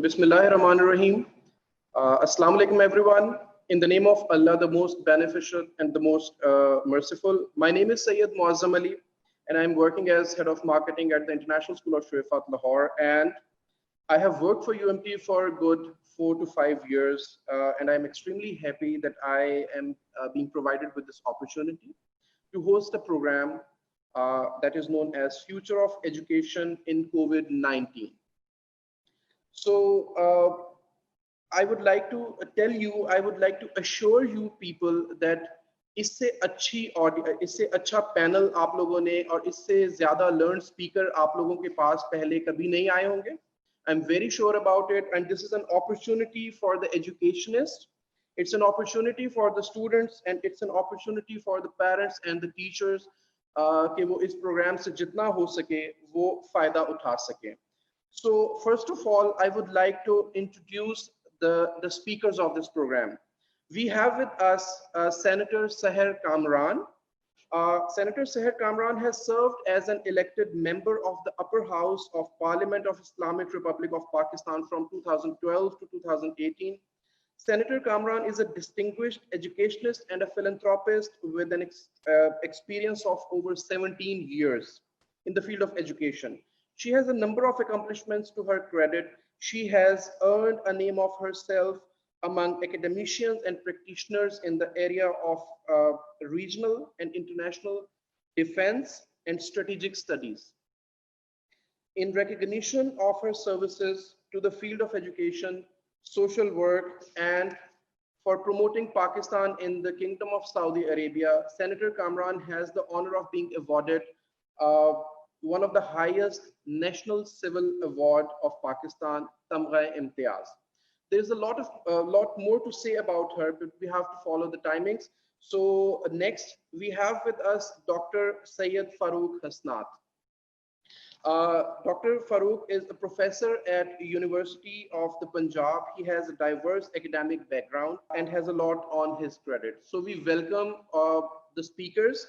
Bismillahirrahmanirrahim. Assalamu alaikum, everyone. In the name of Allah, the most beneficial and the most merciful. My name is Syed Muazzam Ali, and I'm working as head of marketing at the International School of Sharifat, Lahore. And I have worked for UMT for a good 4 to 5 years, and I'm extremely happy that I am being provided with this opportunity to host a program that is known as Future of Education in COVID-19. So I would like to tell you, I would like to assure you people that इससे अच्छी audio, इससे अच्छा panel आप लोगों ने और इससे ज्यादा लर्न स्पीकर आप लोगों के पास पहले कभी नहीं आए होंगे. I'm very sure about it, and this is an opportunity for the educationist. It's an opportunity for the students, and it's an opportunity for the parents and the teachers कि वो इस प्रोग्राम से जितना हो सके वो फायदा उठा सके. So first of all, I would like to introduce the speakers of this program. We have with us Senator Seher Kamran. Senator Seher Kamran has served as an elected member of the upper house of Parliament of Islamic Republic of Pakistan from 2012 to 2018. Senator Kamran is a distinguished educationist and a philanthropist with an experience of over 17 years in the field of education. She has a number of accomplishments to her credit. She has earned a name of herself among academicians and practitioners in the area of regional and international defense and strategic studies. In recognition of her services to the field of education, social work, and for promoting Pakistan in the Kingdom of Saudi Arabia, Senator Kamran has the honor of being awarded one of the highest national civil award of Pakistan, Tamgha-e-Imtiyaz. There's a lot more to say about her, but we have to follow the timings. So next we have with us Dr. Syed Farooq Hasnath. Dr. Farooq is a professor at University of the Punjab. He has a diverse academic background and has a lot on his credit. So we welcome the speakers.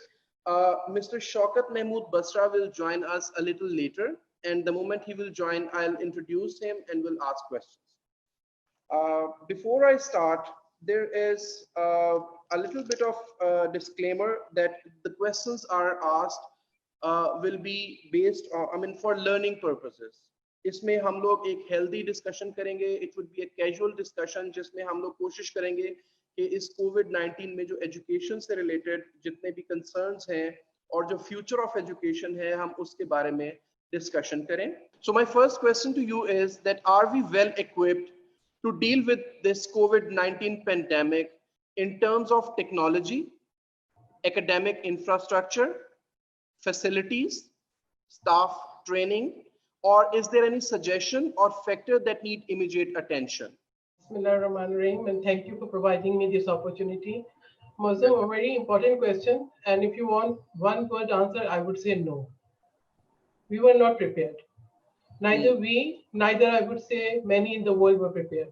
Mr. Shaukat Mahmood Basra will join us a little later, and the moment he will join, I'll introduce him and will ask questions. Before I start, there is a little bit of disclaimer that the questions are asked will be based on, for learning purposes. इसमें हम लोग एक healthy discussion करेंगे. It would be a casual discussion जिसमें हम लोग कोशिश करेंगे कि इस COVID-19 में जो education से related जितने भी concerns हैं और जो future of education है हम उसके बारे में discussion करें. So my first question to you is that are we well equipped to deal with this COVID-19 pandemic in terms of technology, academic infrastructure, facilities, staff training, or is there any suggestion or factor that need immediate attention? Bismillahirrahmanirrahim, and thank you for providing me this opportunity. Muazzam, a very important question, and if you want one word answer, I would say no. We were not prepared. Neither we, neither I would say many in the world were prepared.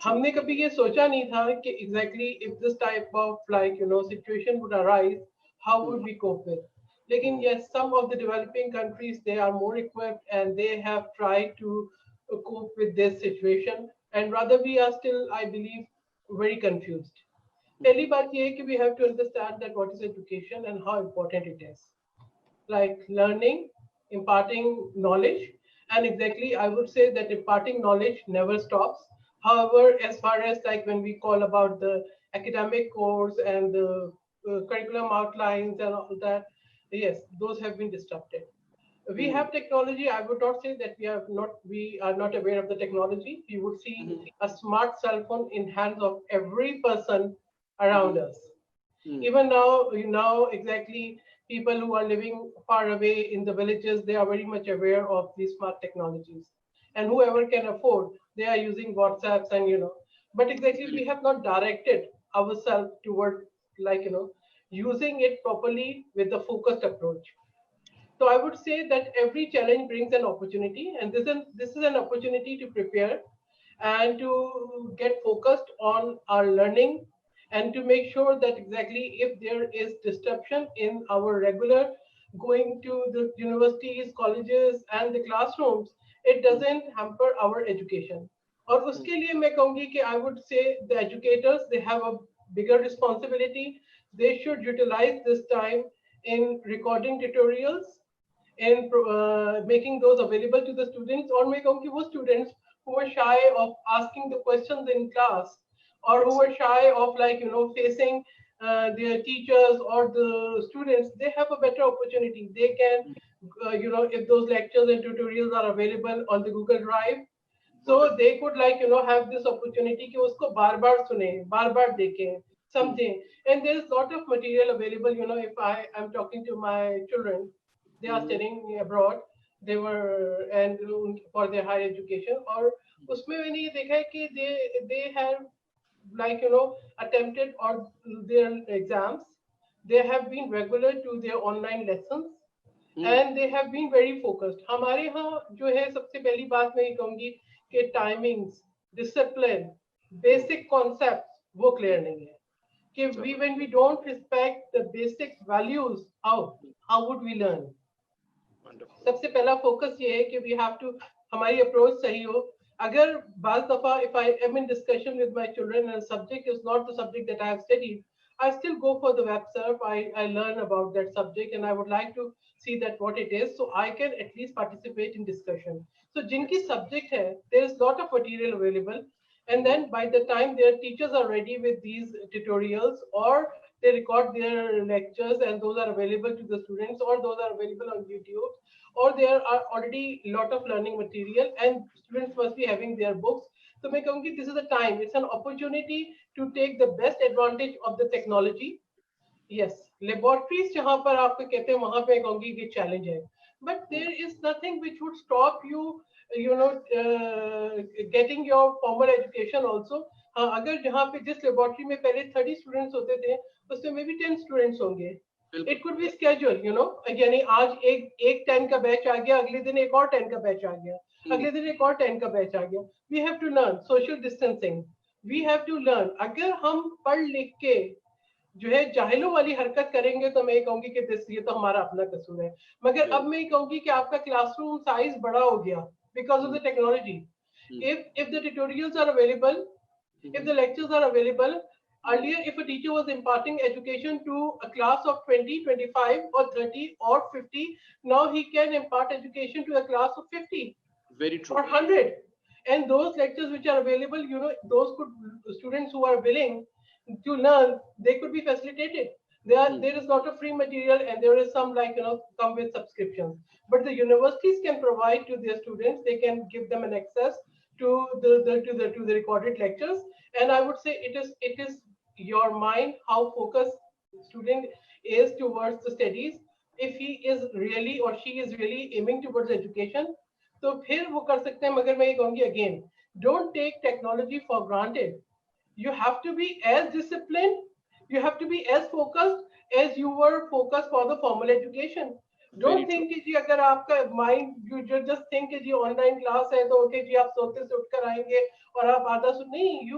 हमने कभी ये सोचा नहीं था कि exactly if this type of situation would arise, how would we cope with? Lekin yes, some of the developing countries, they are more equipped and they have tried to cope with this situation, and rather we are still, I believe, very confused. पहली बात ये है कि we have to understand that what is education and how important it is. Like learning, imparting knowledge, and exactly I would say that imparting knowledge never stops. However, as far as like when we call about the academic course and the curriculum outlines and all that, yes, those have been disrupted. We have technology. I would not say that we are not aware of the technology. You would see a smart cell phone in hands of every person around us. Even now, exactly, people who are living far away in the villages, they are very much aware of these smart technologies. And whoever can afford, they are using WhatsApps and, but exactly we have not directed ourselves toward using it properly with a focused approach. So I would say that every challenge brings an opportunity, and this is an opportunity to prepare and to get focused on our learning and to make sure that exactly if there is disruption in our regular going to the universities, colleges and the classrooms, it doesn't hamper our education. और उसके लिए मैं कहूँगी कि I would say the educators, they have a bigger responsibility. They should utilize this time in recording tutorials, in making those available to the students, or मैं कहूँगी वो students who are shy of asking the questions in class, or who are shy of facing their teachers or the students, they have a better opportunity. They can if those lectures and tutorials are available on the Google Drive, so they could have this opportunity कि उसको बार बार सुने, बार बार देखें, समझें. And there is lot of material available. If I am talking to my children, they are studying abroad, they were and for their higher education, और उसमें मैंने ये देखा है कि they have attempted or their exams, they have been regular to their online lessons. And they have been very focused. हमारे यहाँ जो है सबसे पहली बात मैं ये कहूँगी कि टाइमिंग्स, डिसिप्लिन, बेसिक कॉन्सेप्ट्स वो क्लियर नहीं है कि when we don't respect the basic values, how would we learn? सबसे पहला फोकस ये है कि we have to, हमारी अप्रोच सही हो. अगर बाज़ दफा if I am in discussion with my children and subject is not the subject that I have studied, I still go for the web surf. I learn about that subject and I would like to see that what it is, so I can at least participate in discussion. So जिनकी subject है, there is lot of material available, and then by the time their teachers are ready with these tutorials, or they record their lectures and those are available to the students, or those are available on YouTube, or there are already lot of learning material and students must be having their books. So मैं कहूँगी this is a time, it's an opportunity to take the best advantage of the technology. Yes, laboratories जहाँ पर आपको कहते हैं वहाँ पे कहूँगी कि challenge है, but there is nothing which would stop you, getting your formal education also. हाँ, अगर जहाँ पे जिस laboratory में पहले 30 students होते थे, उसमें maybe 10 students होंगे. It could be scheduled, यानी आज एक 10 का बैच आ गया, अगले दिन एक और 10 का बैच आ गया, अगले दिन एक और 10 का बैच आ गया. We have to learn social distancing. We have to learn. अगर हम पढ़ लिख के जो है जाहिलों वाली हरकत करेंगे तो मैं कहूंगी कि ये तो हमारा अपना कसूर है. मगर अब मैं कहूंगी कि आपका क्लासरूम साइज बड़ा हो गया because of the technology. If the tutorials are available, if the lectures are available, earlier if a teacher was imparting education to a class of 20, 25 or 30 or 50, now he can impart education to a class of 50. Very true. Or 100. And those lectures which are available, those students who are willing to learn, they could be facilitated. There is lot of free material and there is some come with subscriptions. But the universities can provide to their students, they can give them an access to the recorded lectures. And I would say it is your mind how focused student is towards the studies. If he is really or she is really aiming towards education, तो फिर वो कर सकते हैं. मगर मैं ये कहूंगी again, don't take technology for granted. You have to be as disciplined, you have to be as focused as you were focused for the formal education. Don't think कि जी अगर आपका mind, you just think कि जी online class है तो okay जी आप सोते से उठकर आएंगे और आप आधा सुन नहीं,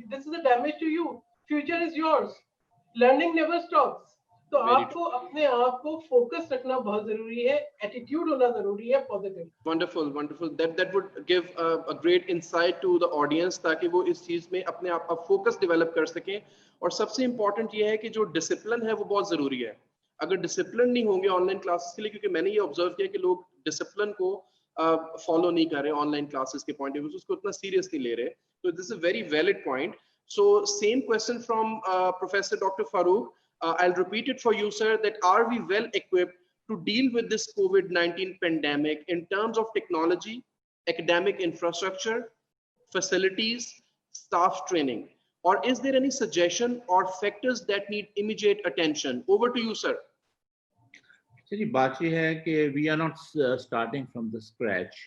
this is a damage to you. Future is yours. Learning never stops. तो आपको अपने आप को फोकस रखना बहुत जरूरी है, एटीट्यूड होना जरूरी है positive. Wonderful that would give a great insight to the audience ताकि वो इस चीज में अपने आप का फोकस डेवलप कर सकें. और सबसे इंपॉर्टेंट ये है कि जो डिसिप्लिन है वो बहुत जरूरी है. अगर डिसिप्लिन नहीं होंगे ऑनलाइन क्लासेस के लिए, क्योंकि मैंने ये ऑब्जर्व किया कि लोग डिसिप्लिन को फॉलो नहीं कर रहे ऑनलाइन क्लासेस के पॉइंट ऑफ व्यू, उसको इतना सीरियस नहीं ले रहे. तो this is a very valid point. So same question from Professor Dr. Farooq. I'll repeat it for you, sir, that are we well equipped to deal with this COVID-19 pandemic in terms of technology, academic infrastructure, facilities, staff training? Or is there any suggestion or factors that need immediate attention? Over to you, sir. Actually, बात ये है कि we are not starting from the scratch.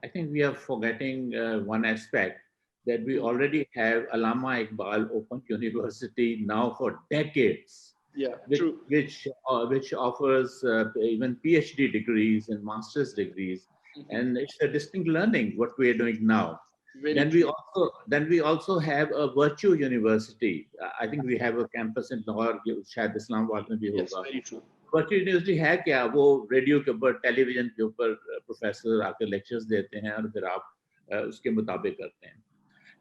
I think we are forgetting one aspect, that we already have Allama Iqbal Open University now for decades. Yeah, true. Which offers even PhD degrees and master's degrees, and it's a distinct learning what we are doing now. Then we also have a virtual university. I think we have a campus in Lahore, Shayad Islamabad mein bhi hoga. Yes, very true. Virtual university है क्या? वो radio के ऊपर, television के ऊपर professor आकर lectures देते हैं और फिर आप उसके मुताबिक करते हैं।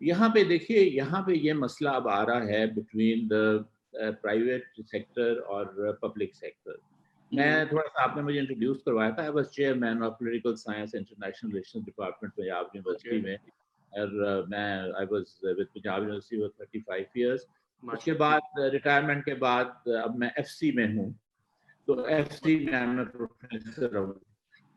यहाँ पे देखिए, यहाँ पे ये मसला अब आ रहा है बिटवीन द प्राइवेट सेक्टर और पब्लिक सेक्टर। मैं थोड़ा सा, आपने मुझे इंट्रोड्यूस करवाया था, I was chairman of political science international relations department Punjab university में, और मैं I was with Punjab university for 35 years. उसके बाद रिटायरमेंट के बाद अब मैं एफसी में हूँ, तो एफसी में मैं प्रोफेसर हूँ।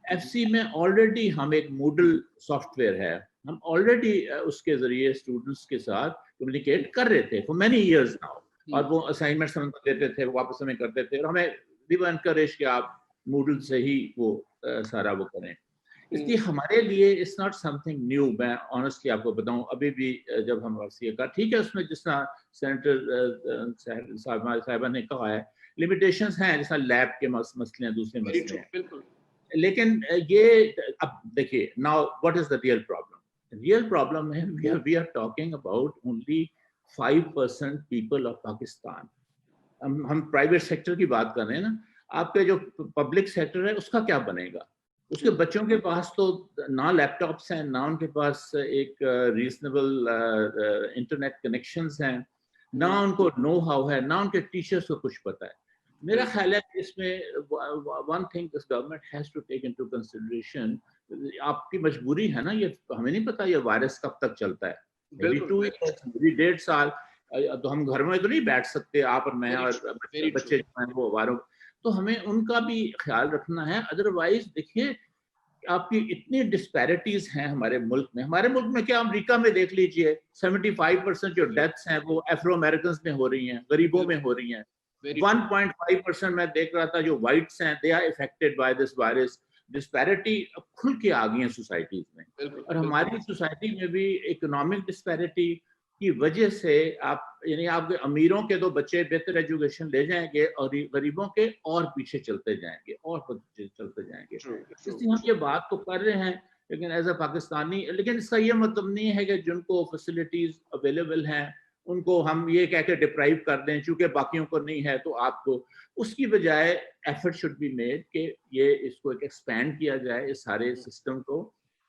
एफसी में ऑलरेडी हम एक मूडल सॉफ्टवेयर है, हम ऑलरेडी उसके जरिए स्टूडेंट्स के साथ कम्युनिकेट कर रहे थे फॉर मेनी इयर्स नाउ, और वो असाइनमेंट्स हम देते थे, वो वापस हमें करते थे, और हमें भी वो एनकरेज कि आप मूडल से ही वो सारा वो करें। इसलिए हमारे लिए इट्स नॉट समथिंग न्यू। मैं ऑनेस्टली आपको बताऊं, अभी भी जब हम एफसी का, ठीक है, उसमें जिस तरह सेनेटर साहिबा ने कहा है, लिमिटेशंस हैं, जैसा लैब के मसले हैं, दूसरे मसले हैं, लेकिन ये अब देखिए, now what is the real problem? Real problem है we are talking about only 5% people of Pakistan. हम प्राइवेट सेक्टर की बात कर रहे हैं ना, आपके जो पब्लिक सेक्टर है उसका क्या बनेगा? उसके बच्चों के पास तो ना लैपटॉप्स हैं, ना उनके पास एक रीजनेबल इंटरनेट कनेक्शंस हैं, ना उनको नो हाउ है, ना उनके टीचर्स को कुछ पता है। मेरा ख्याल है कि इसमें one thing this government has to take into consideration, आपकी मजबूरी है ना, ये हमें नहीं पता ये वायरस कब तक चलता है, maybe 2 years, maybe 1.5 साल, तो हम घर में तो नहीं बैठ सकते, आप और मैं और बच्चे जो हैं वो वायरस, तो हमें उनका भी ख्याल रखना है। अदरवाइज देखिए, आपकी इतनी डिस्पैरिटीज हैं हमारे मुल्क में। हमारे मुल्क में क्या, अमेरिका में देख लीजिए, 75% जो डेथ्स हैं वो अफ्रो अमेरिकन में हो रही हैं, गरीबों में हो रही हैं। 1.5% मैं देख रहा था जो वाइट्स हैं, they are affected by this virus. Disparity अब खुल के आ गई है सोसाइटीज में, और हमारी सोसाइटी में भी इकोनॉमिक डिस्पैरिटी की वजह से आप, यानी आपके अमीरों के तो बच्चे बेहतर एजुकेशन ले जाएंगे और गरीबों के और पीछे चलते जाएंगे, और पीछे चलते जाएंगे। इसलिए हम ये बात तो कर रहे हैं, लेकिन एज अ पाकिस्तानी, लेकिन इसका ये मतलब नहीं है कि जिनको फैसिलिटीज अवेलेबल हैं उनको हम ये कह के डिप्राइव कर दें, चूंकि बाकियों को नहीं है तो आपको। उसकी बजाय एफर्ट शुड बी मेड कि ये इसको एक एक्सपैंड किया जाए, इस सारे सिस्टम को,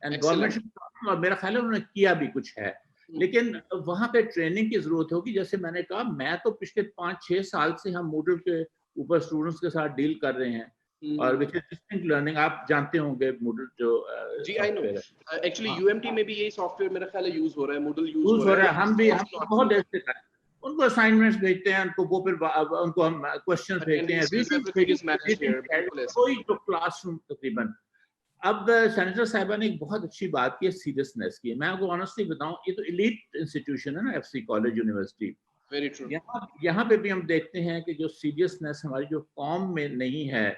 एंड गवर्नमेंट, और मेरा ख्याल है उन्होंने किया भी कुछ है, लेकिन वहां पे ट्रेनिंग की जरूरत होगी। जैसे मैंने कहा, मैं तो पिछले 5-6 साल से हम मूडल के ऊपर स्टूडेंट्स के साथ डील कर रहे हैं, और विच इज डिस्टिंक्ट लर्निंग, आप जानते होंगे मूडल जो जी आई नो, एक्चुअली यूएमटी में भी यही सॉफ्टवेयर मेरा ख्याल है यूज हो रहा है, मूडल यूज हो रहा है। हम बहुत देर से कर, उनको असाइनमेंट्स भेजते हैं, उनको वो फिर उनको हम क्वेश्चंस भेजते हैं, कोई जो क्लासरूम तकरीबन। अब सेनेटर साहिबा ने एक बहुत अच्छी बात की है, सीरियसनेस की। मैं आपको ऑनेस्टली बताऊं, ये तो एलीट इंस्टीट्यूशन है ना, FC college university. Very true. यहाँ पे भी हम देखते हैं कि जो सीरियसनेस हमारी जो कॉम में नहीं है,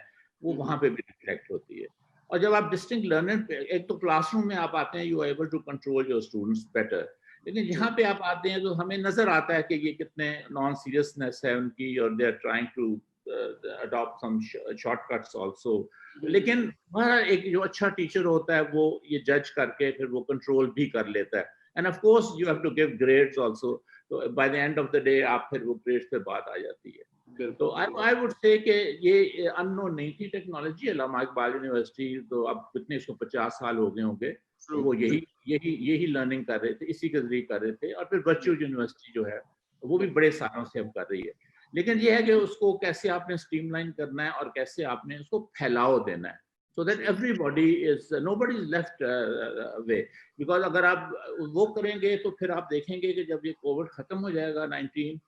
वो वहाँ पे भी रिफ्लेक्ट होती है। और जब आप डिस्टिंक्ट लर्नर, एक तो क्लासरूम में आप आते हैं, you are able to control your students better, लेकिन यहाँ पे आप आते हैं तो हमें नजर आता है कि ये कितने नॉन सीरियसनेस है उनकी, और they are trying to adopt some shortcuts also. लेकिन वह एक जो अच्छा टीचर होता है वो ये जज करके फिर वो कंट्रोल भी कर लेता है, end of course you have to give grades also, तो by the end of the day आप फिर वो ग्रेड्स पे बात आ जाती है। तो आई वुड से कि ये अननोन नहीं थी टेक्नोलॉजी। अल्लामा इकबाल यूनिवर्सिटी तो अब कितने, इसको 50 साल हो गए होंगे, तो वो यही लर्निंग कर रहे थे, इसी के जरिए कर रहे थे। और फिर वर्चुअल यूनिवर्सिटी जो है वो भी बड़े सालों से अब कर रही है, लेकिन ये है कि उसको कैसे आपने स्ट्रीमलाइन करना है और कैसे आपने उसको फैलाव देना है, so that everybody is, nobody is left away, because अगर आप वो करेंगे तो फिर आप देखेंगे कि जब ये कोविड खत्म हो जाएगा 19,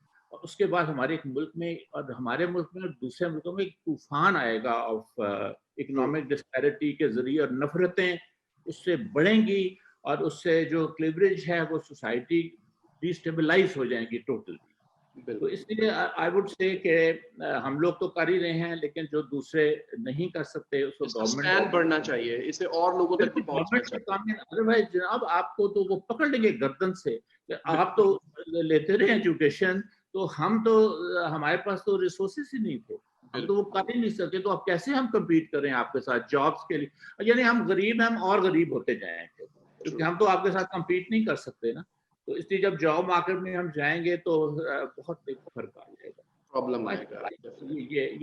उसके बाद हमारे एक मुल्क में और हमारे मुल्क में और दूसरे मुल्कों में एक तूफान आएगा ऑफ इकोनॉमिक डिस्पैरिटी के जरिए, और नफरतें उससे बढ़ेंगी, और उससे जो क्लीवरेज है वो सोसाइटी डिस्टेबलाइज हो जाएंगी टोटली। तो इसलिए आई वुड से कि हम लोग तो कर ही रहे हैं, लेकिन जो दूसरे नहीं कर सकते उसको गवर्नमेंट बढ़ना चाहिए, इसे और लोगों तक पहुंचना चाहिए। अदरवाइज जनाब आपको तो वो पकड़ लेंगे गर्दन से, आप तो लेते रहे एजुकेशन, तो हम तो, हमारे पास तो रिसोर्सेस ही नहीं थे, हम तो वो कर ही नहीं सकते, तो अब कैसे हम कम्पीट करें आपके साथ जॉब्स के लिए? यानी हम गरीब हैं, हम और गरीब होते जाएंगे, क्योंकि हम तो आपके साथ कम्पीट नहीं कर सकते ना। तो इसलिए जब जॉब मार्केट में हम जाएंगे तो बहुत एक फर्क आ जाएगा। प्रॉब्लम आएगा।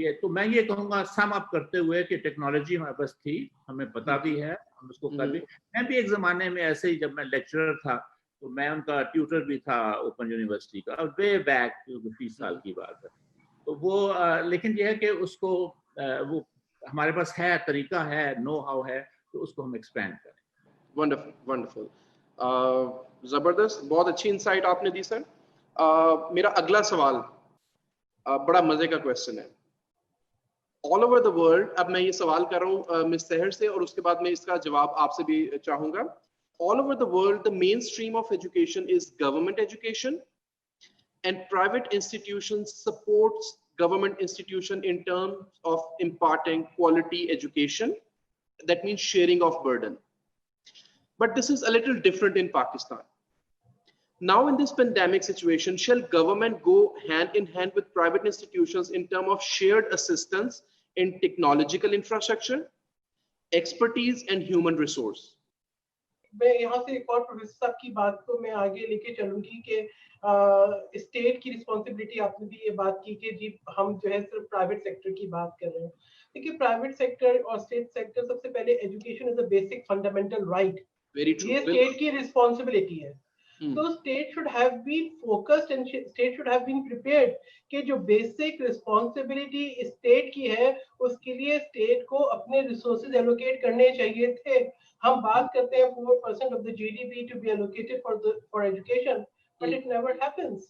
ये तो मैं ये कहूँगा सम अप करते हुए कि टेक्नोलॉजी हमारे पास थी, हमें पता भी है, हम उसको कर भी। मैं भी एक जमाने में ऐसे ही, जब मैं लेक्चरर था तो मैं उनका ट्यूटर भी था ओपन यूनिवर्सिटी का, वे बैक 30 साल की बात है। तो वो लेकिन ये है कि उसको वो हमारे पास है, तरीका है, नो हाउ है, तो उसको हम एक्सपेंड करें। वंडरफुल, वंडरफुल, जबरदस्त, बहुत अच्छी इंसाइट आपने दी सर। मेरा अगला सवाल बड़ा मजे का क्वेश्चन है। ऑल ओवर द वर्ल्ड, अब मैं ये सवाल कर रहा हूँ मिस सहर से, और उसके बाद मैं इसका जवाब आपसे भी चाहूंगा। All over the world the main stream of education is government education, and private institutions supports government institution in terms of imparting quality education. That means sharing of burden. But this is a little different in Pakistan. Now in this pandemic situation, shall government go hand in hand with private institutions in terms of shared assistance in technological infrastructure, expertise and human resource? मैं यहाँ से एक और professor साहब की बात को मैं आगे लेके चलूंगी कि स्टेट की रिस्पॉन्सिबिलिटी, आपने भी ये बात की कि जी हम जो है सिर्फ प्राइवेट सेक्टर की बात कर रहे हैं। देखिए प्राइवेट सेक्टर और स्टेट सेक्टर, सबसे पहले education is a basic fundamental right, ये स्टेट की रिस्पॉन्सिबिलिटी है। तो state should have been focused and state should have been prepared कि जो बेसिक रिस्पॉन्सिबिलिटी स्टेट की है उसके लिए स्टेट को अपने रिसोर्सेज एलोकेट करने चाहिए थे। हम बात करते हैं 4% of the GDP to be allocated for education, but it never happens.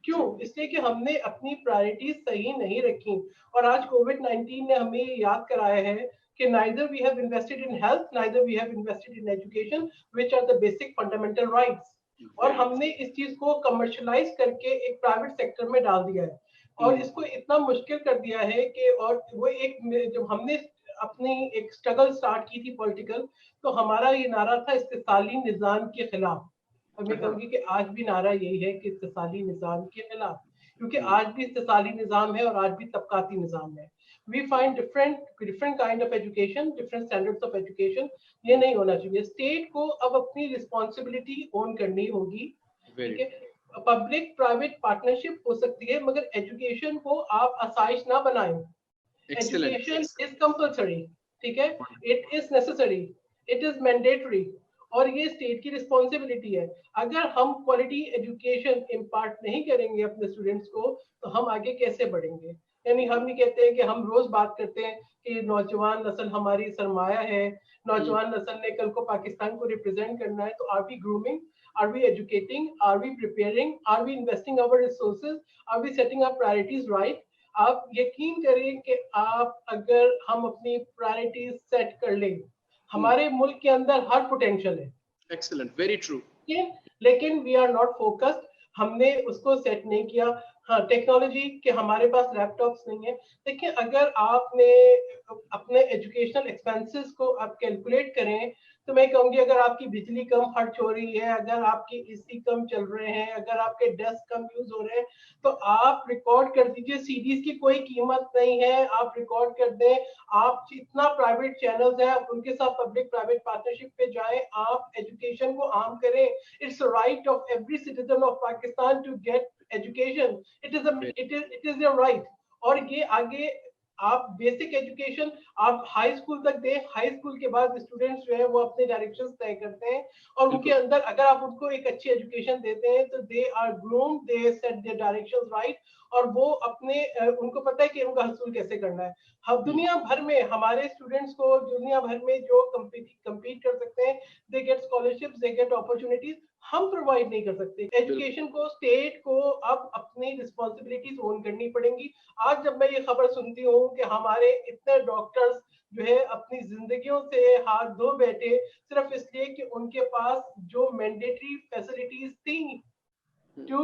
क्यों? इसलिए कि हमने अपनी प्रायोरिटीज सही नहीं रखी। और आज कोविड-19 ने हमें याद कराया है कि neither we have invested in health, neither we have invested in education, which are the basic fundamental rights. और हमने इस चीज को कमर्शलाइज करके एक प्राइवेट सेक्टर में डाल दिया है और इसको इतना मुश्किल कर दिया है कि, और वो एक, जब हमने अपनी एक स्ट्रगल स्टार्ट की थी पॉलिटिकल, तो हमारा ये नारा था इस्तिसाली निजाम के खिलाफ। और मैं कहूँगी कि आज भी नारा यही है कि इस्तिसाली निजाम के खिलाफ, क्योंकि आज भी इस्तिसाली निजाम है और आज भी तबकाती निजाम है। We find different kind of education, different standards of education. ये नहीं होना चाहिए। स्टेट को अब अपनी रिस्पॉन्सिबिलिटी ओन करनी होगी, ठीक है। पब्लिक प्राइवेट पार्टनरशिप हो सकती है, मगर एजुकेशन को आप आसाइश ना बनाएं। एजुकेशन इज कंपल्सरी, ठीक है, it is necessary, it is mandatory, और ये स्टेट की रिस्पॉन्सिबिलिटी है। अगर हम क्वालिटी एजुकेशन इम्पार्ट नहीं करेंगे अपने स्टूडेंट्स को, तो हम आगे कैसे बढ़ेंगे? यानी हम भी कहते हैं कि हम रोज बात करते हैं कि नौजवान नस्ल हमारी सरमाया है, नौजवान नस्ल ने कल को पाकिस्तान को रिप्रेजेंट करना है। तो are we grooming, are we educating, are we preparing, are we investing our resources, are we setting our priorities right? आप यकीन करें कि आप, अगर हम अपनी प्रायोरिटीज सेट कर लें, हमारे मुल्क के अंदर हर पोटेंशियल है। Excellent, very true. लेकिन वी आर नॉट फोकस्ड, हमने उसको सेट नहीं किया। हाँ, टेक्नोलॉजी के हमारे पास लैपटॉप्स नहीं है। देखिए, अगर आपने अपने एजुकेशनल एक्सपेंसेस को आप कैलकुलेट करें, तो मैं कहूँगी अगर आपकी बिजली कम खर्च हो रही है, अगर आपके एसी कम चल रहे हैं, अगर आपके डेस्क कम यूज हो रहे हैं, तो आप रिकॉर्ड कर दीजिए। सीडीज की कोई कीमत नहीं है, आप रिकॉर्ड कर दें। आप जितना प्राइवेट चैनल्स हैं उनके साथ पब्लिक प्राइवेट पार्टनरशिप पे जाएं, आप एजुकेशन को आम करें। It's right of every citizen of Pakistan to get education, it is your right. और ये आगे आप बेसिक एजुकेशन आप हाई स्कूल तक दें, हाई स्कूल के बाद स्टूडेंट्स जो है वो अपने डायरेक्शंस तय करते हैं, और उनके अंदर अगर आप उनको एक अच्छी एजुकेशन देते हैं तो they are groomed, they set their directions right, और वो अपने उनको पता है कि उनका हसूल कैसे करना है। हम दुनिया भर में हमारे स्टूडेंट्स को दुनिया भर में जो compete कर सकते हैं, they get scholarships, they get opportunities, हम प्रोवाइड नहीं कर सकते। एजुकेशन को, स्टेट को अब अपनी रिस्पॉन्सिबिलिटीज ओन करनी पड़ेंगी। आज जब मैं ये खबर सुनती हूँ कि हमारे इतने डॉक्टर्स जो है अपनी जिंदगियों से हाथ धो बैठे सिर्फ इसलिए कि उनके पास जो मैंडेटरी फैसिलिटीज थी to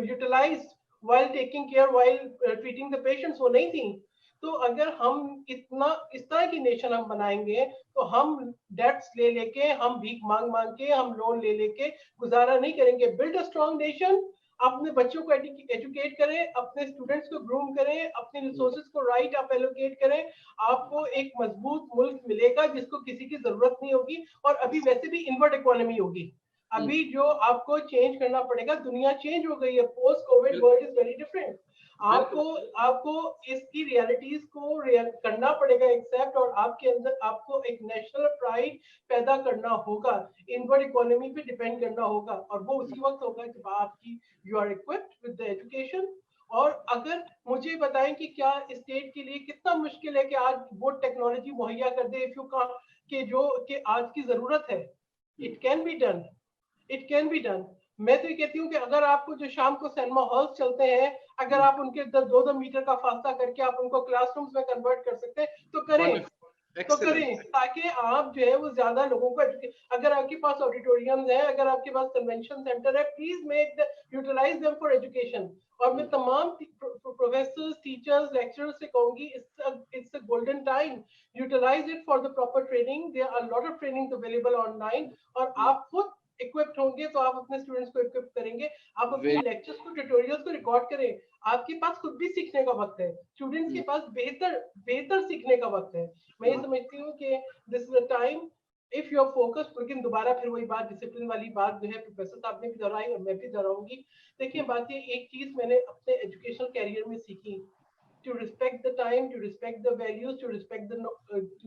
utilize while taking care, while treating the patients, वो नहीं थी। तो अगर हम इतना इस तरह की नेशन हम बनाएंगे, तो हम डेट्स ले लेके, हम भीख मांग मांग के, हम लोन ले लेके गुजारा नहीं करेंगे। बिल्ड अ स्ट्रॉन्ग नेशन, अपने बच्चों को एजुकेट करें, अपने स्टूडेंट्स को ग्रूम करें, अपने रिसोर्सेज को राइट आप एलोकेट करें, आपको एक मजबूत मुल्क मिलेगा जिसको किसी की जरूरत नहीं होगी। और अभी वैसे भी इनवर्ट इकोनॉमी होगी। अभी जो आपको चेंज करना पड़ेगा, दुनिया चेंज हो गई है, post Covid world is very different. आपको इसकी रियलिटीज को करना पड़ेगा एक्सेप्ट, और आपके अंदर आपको एक नेशनल प्राइड पैदा करना होगा, इनवर्ड इकोनॉमी पे डिपेंड करना होगा, और वो उसी वक्त होगा जब आपकी you are equipped with the education. और अगर मुझे बताएं कि क्या स्टेट के लिए कितना मुश्किल है कि आज वो टेक्नोलॉजी मुहैया कर दे, इफ यू कि आज की जरूरत है, it can be done, it can be done. मैं तो ये कहती हूँ कि अगर आपको जो शाम को सिनेमा हॉल्स चलते हैं, अगर आप उनके 2-2 मीटर का फासला करके आप उनको क्लासरूम्स में कन्वर्ट कर सकते हैं तो करें, तो करें, ताकि आप जो है वो ज्यादा लोगों को अगर आपके पास ऑडिटोरियम्स है, अगर आपके पास कन्वेंशन सेंटर है, please make utilize them for education. और मैं तमाम प्रोफेसर्स, टीचर्स, लेक्चरर्स से कहूंगी, it's a golden time, utilize it for the proper training, there are lot of training available online, और आप खुद इक्विप्ड होंगे तो आप अपने स्टूडेंट्स को इक्विप करेंगे। आप अपने लेक्चर्स को, ट्यूटोरियल्स को रिकॉर्ड करें, आपके पास खुद भी सीखने का वक्त है, स्टूडेंट्स के पास बेहतर सीखने का वक्त है। मैं ये समझती हूँ कि this is the time if you are focused. लेकिन दोबारा फिर वही बात, डिसिप्लिन वाली बात जो है प्रोफेसर साहब ने भी दोहराई और मैं भी दोहराऊंगी। देखिए बात ये, एक चीज मैंने अपने एजुकेशनल कैरियर में सीखी, to respect the time, to respect the values, to respect the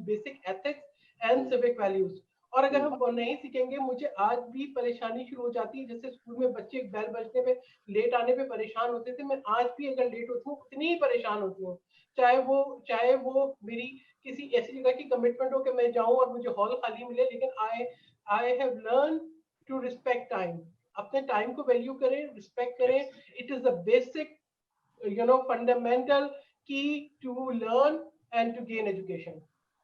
basic ethics and civic values। और अगर हम वो नहीं सीखेंगे, मुझे आज भी परेशानी शुरू हो जाती है, जैसे स्कूल में बच्चे बेल बजने पे लेट आने पे परेशान होते थे, मैं आज भी अगर लेट होती हूँ उतनी ही परेशान होती हूँ, चाहे वो मेरी किसी ऐसी जगह की कमिटमेंट हो कि मैं जाऊं और मुझे हॉल खाली मिले, लेकिन I have learn to respect time. अपने टाइम को वैल्यू करें, रिस्पेक्ट करें, it is the basic fundamental key to learn and to gain education।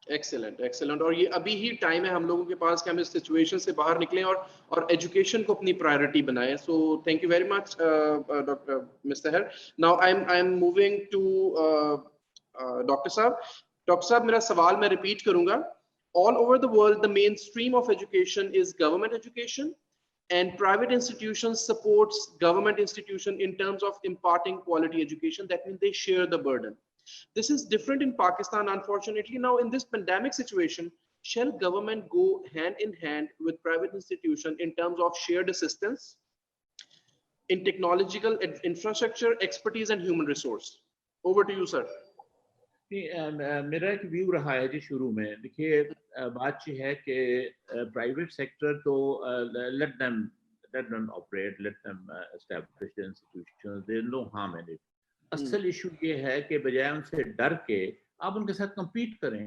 Excellent. और ये अभी ही टाइम है हम लोगों के पास कि हम इस सिचुएशन से बाहर निकलें और एजुकेशन को अपनी प्रायोरिटी बनाएं। So thank you very much doctor mister हर। Now I am moving to doctor साहब। डॉक्टर साहब, मेरा सवाल मैं रिपीट करूंगा। All over the world the main stream of education is government education, and private institutions supports government institution in terms of imparting quality education. That means they share the burden. This is different in Pakistan, unfortunately. Now in this pandemic situation, shall government go hand in hand with private institution in terms of shared assistance in technological infrastructure, expertise and human resource? Over to you, sir. मेरा एक view रहा है जी शुरू में। देखिए बात ये है कि प्राइवेट सेक्टर तो let them operate, let them establish the institutions, there is no harm in it। असल इशू ये है कि बजाय उनसे डर के आप उनके साथ compete करें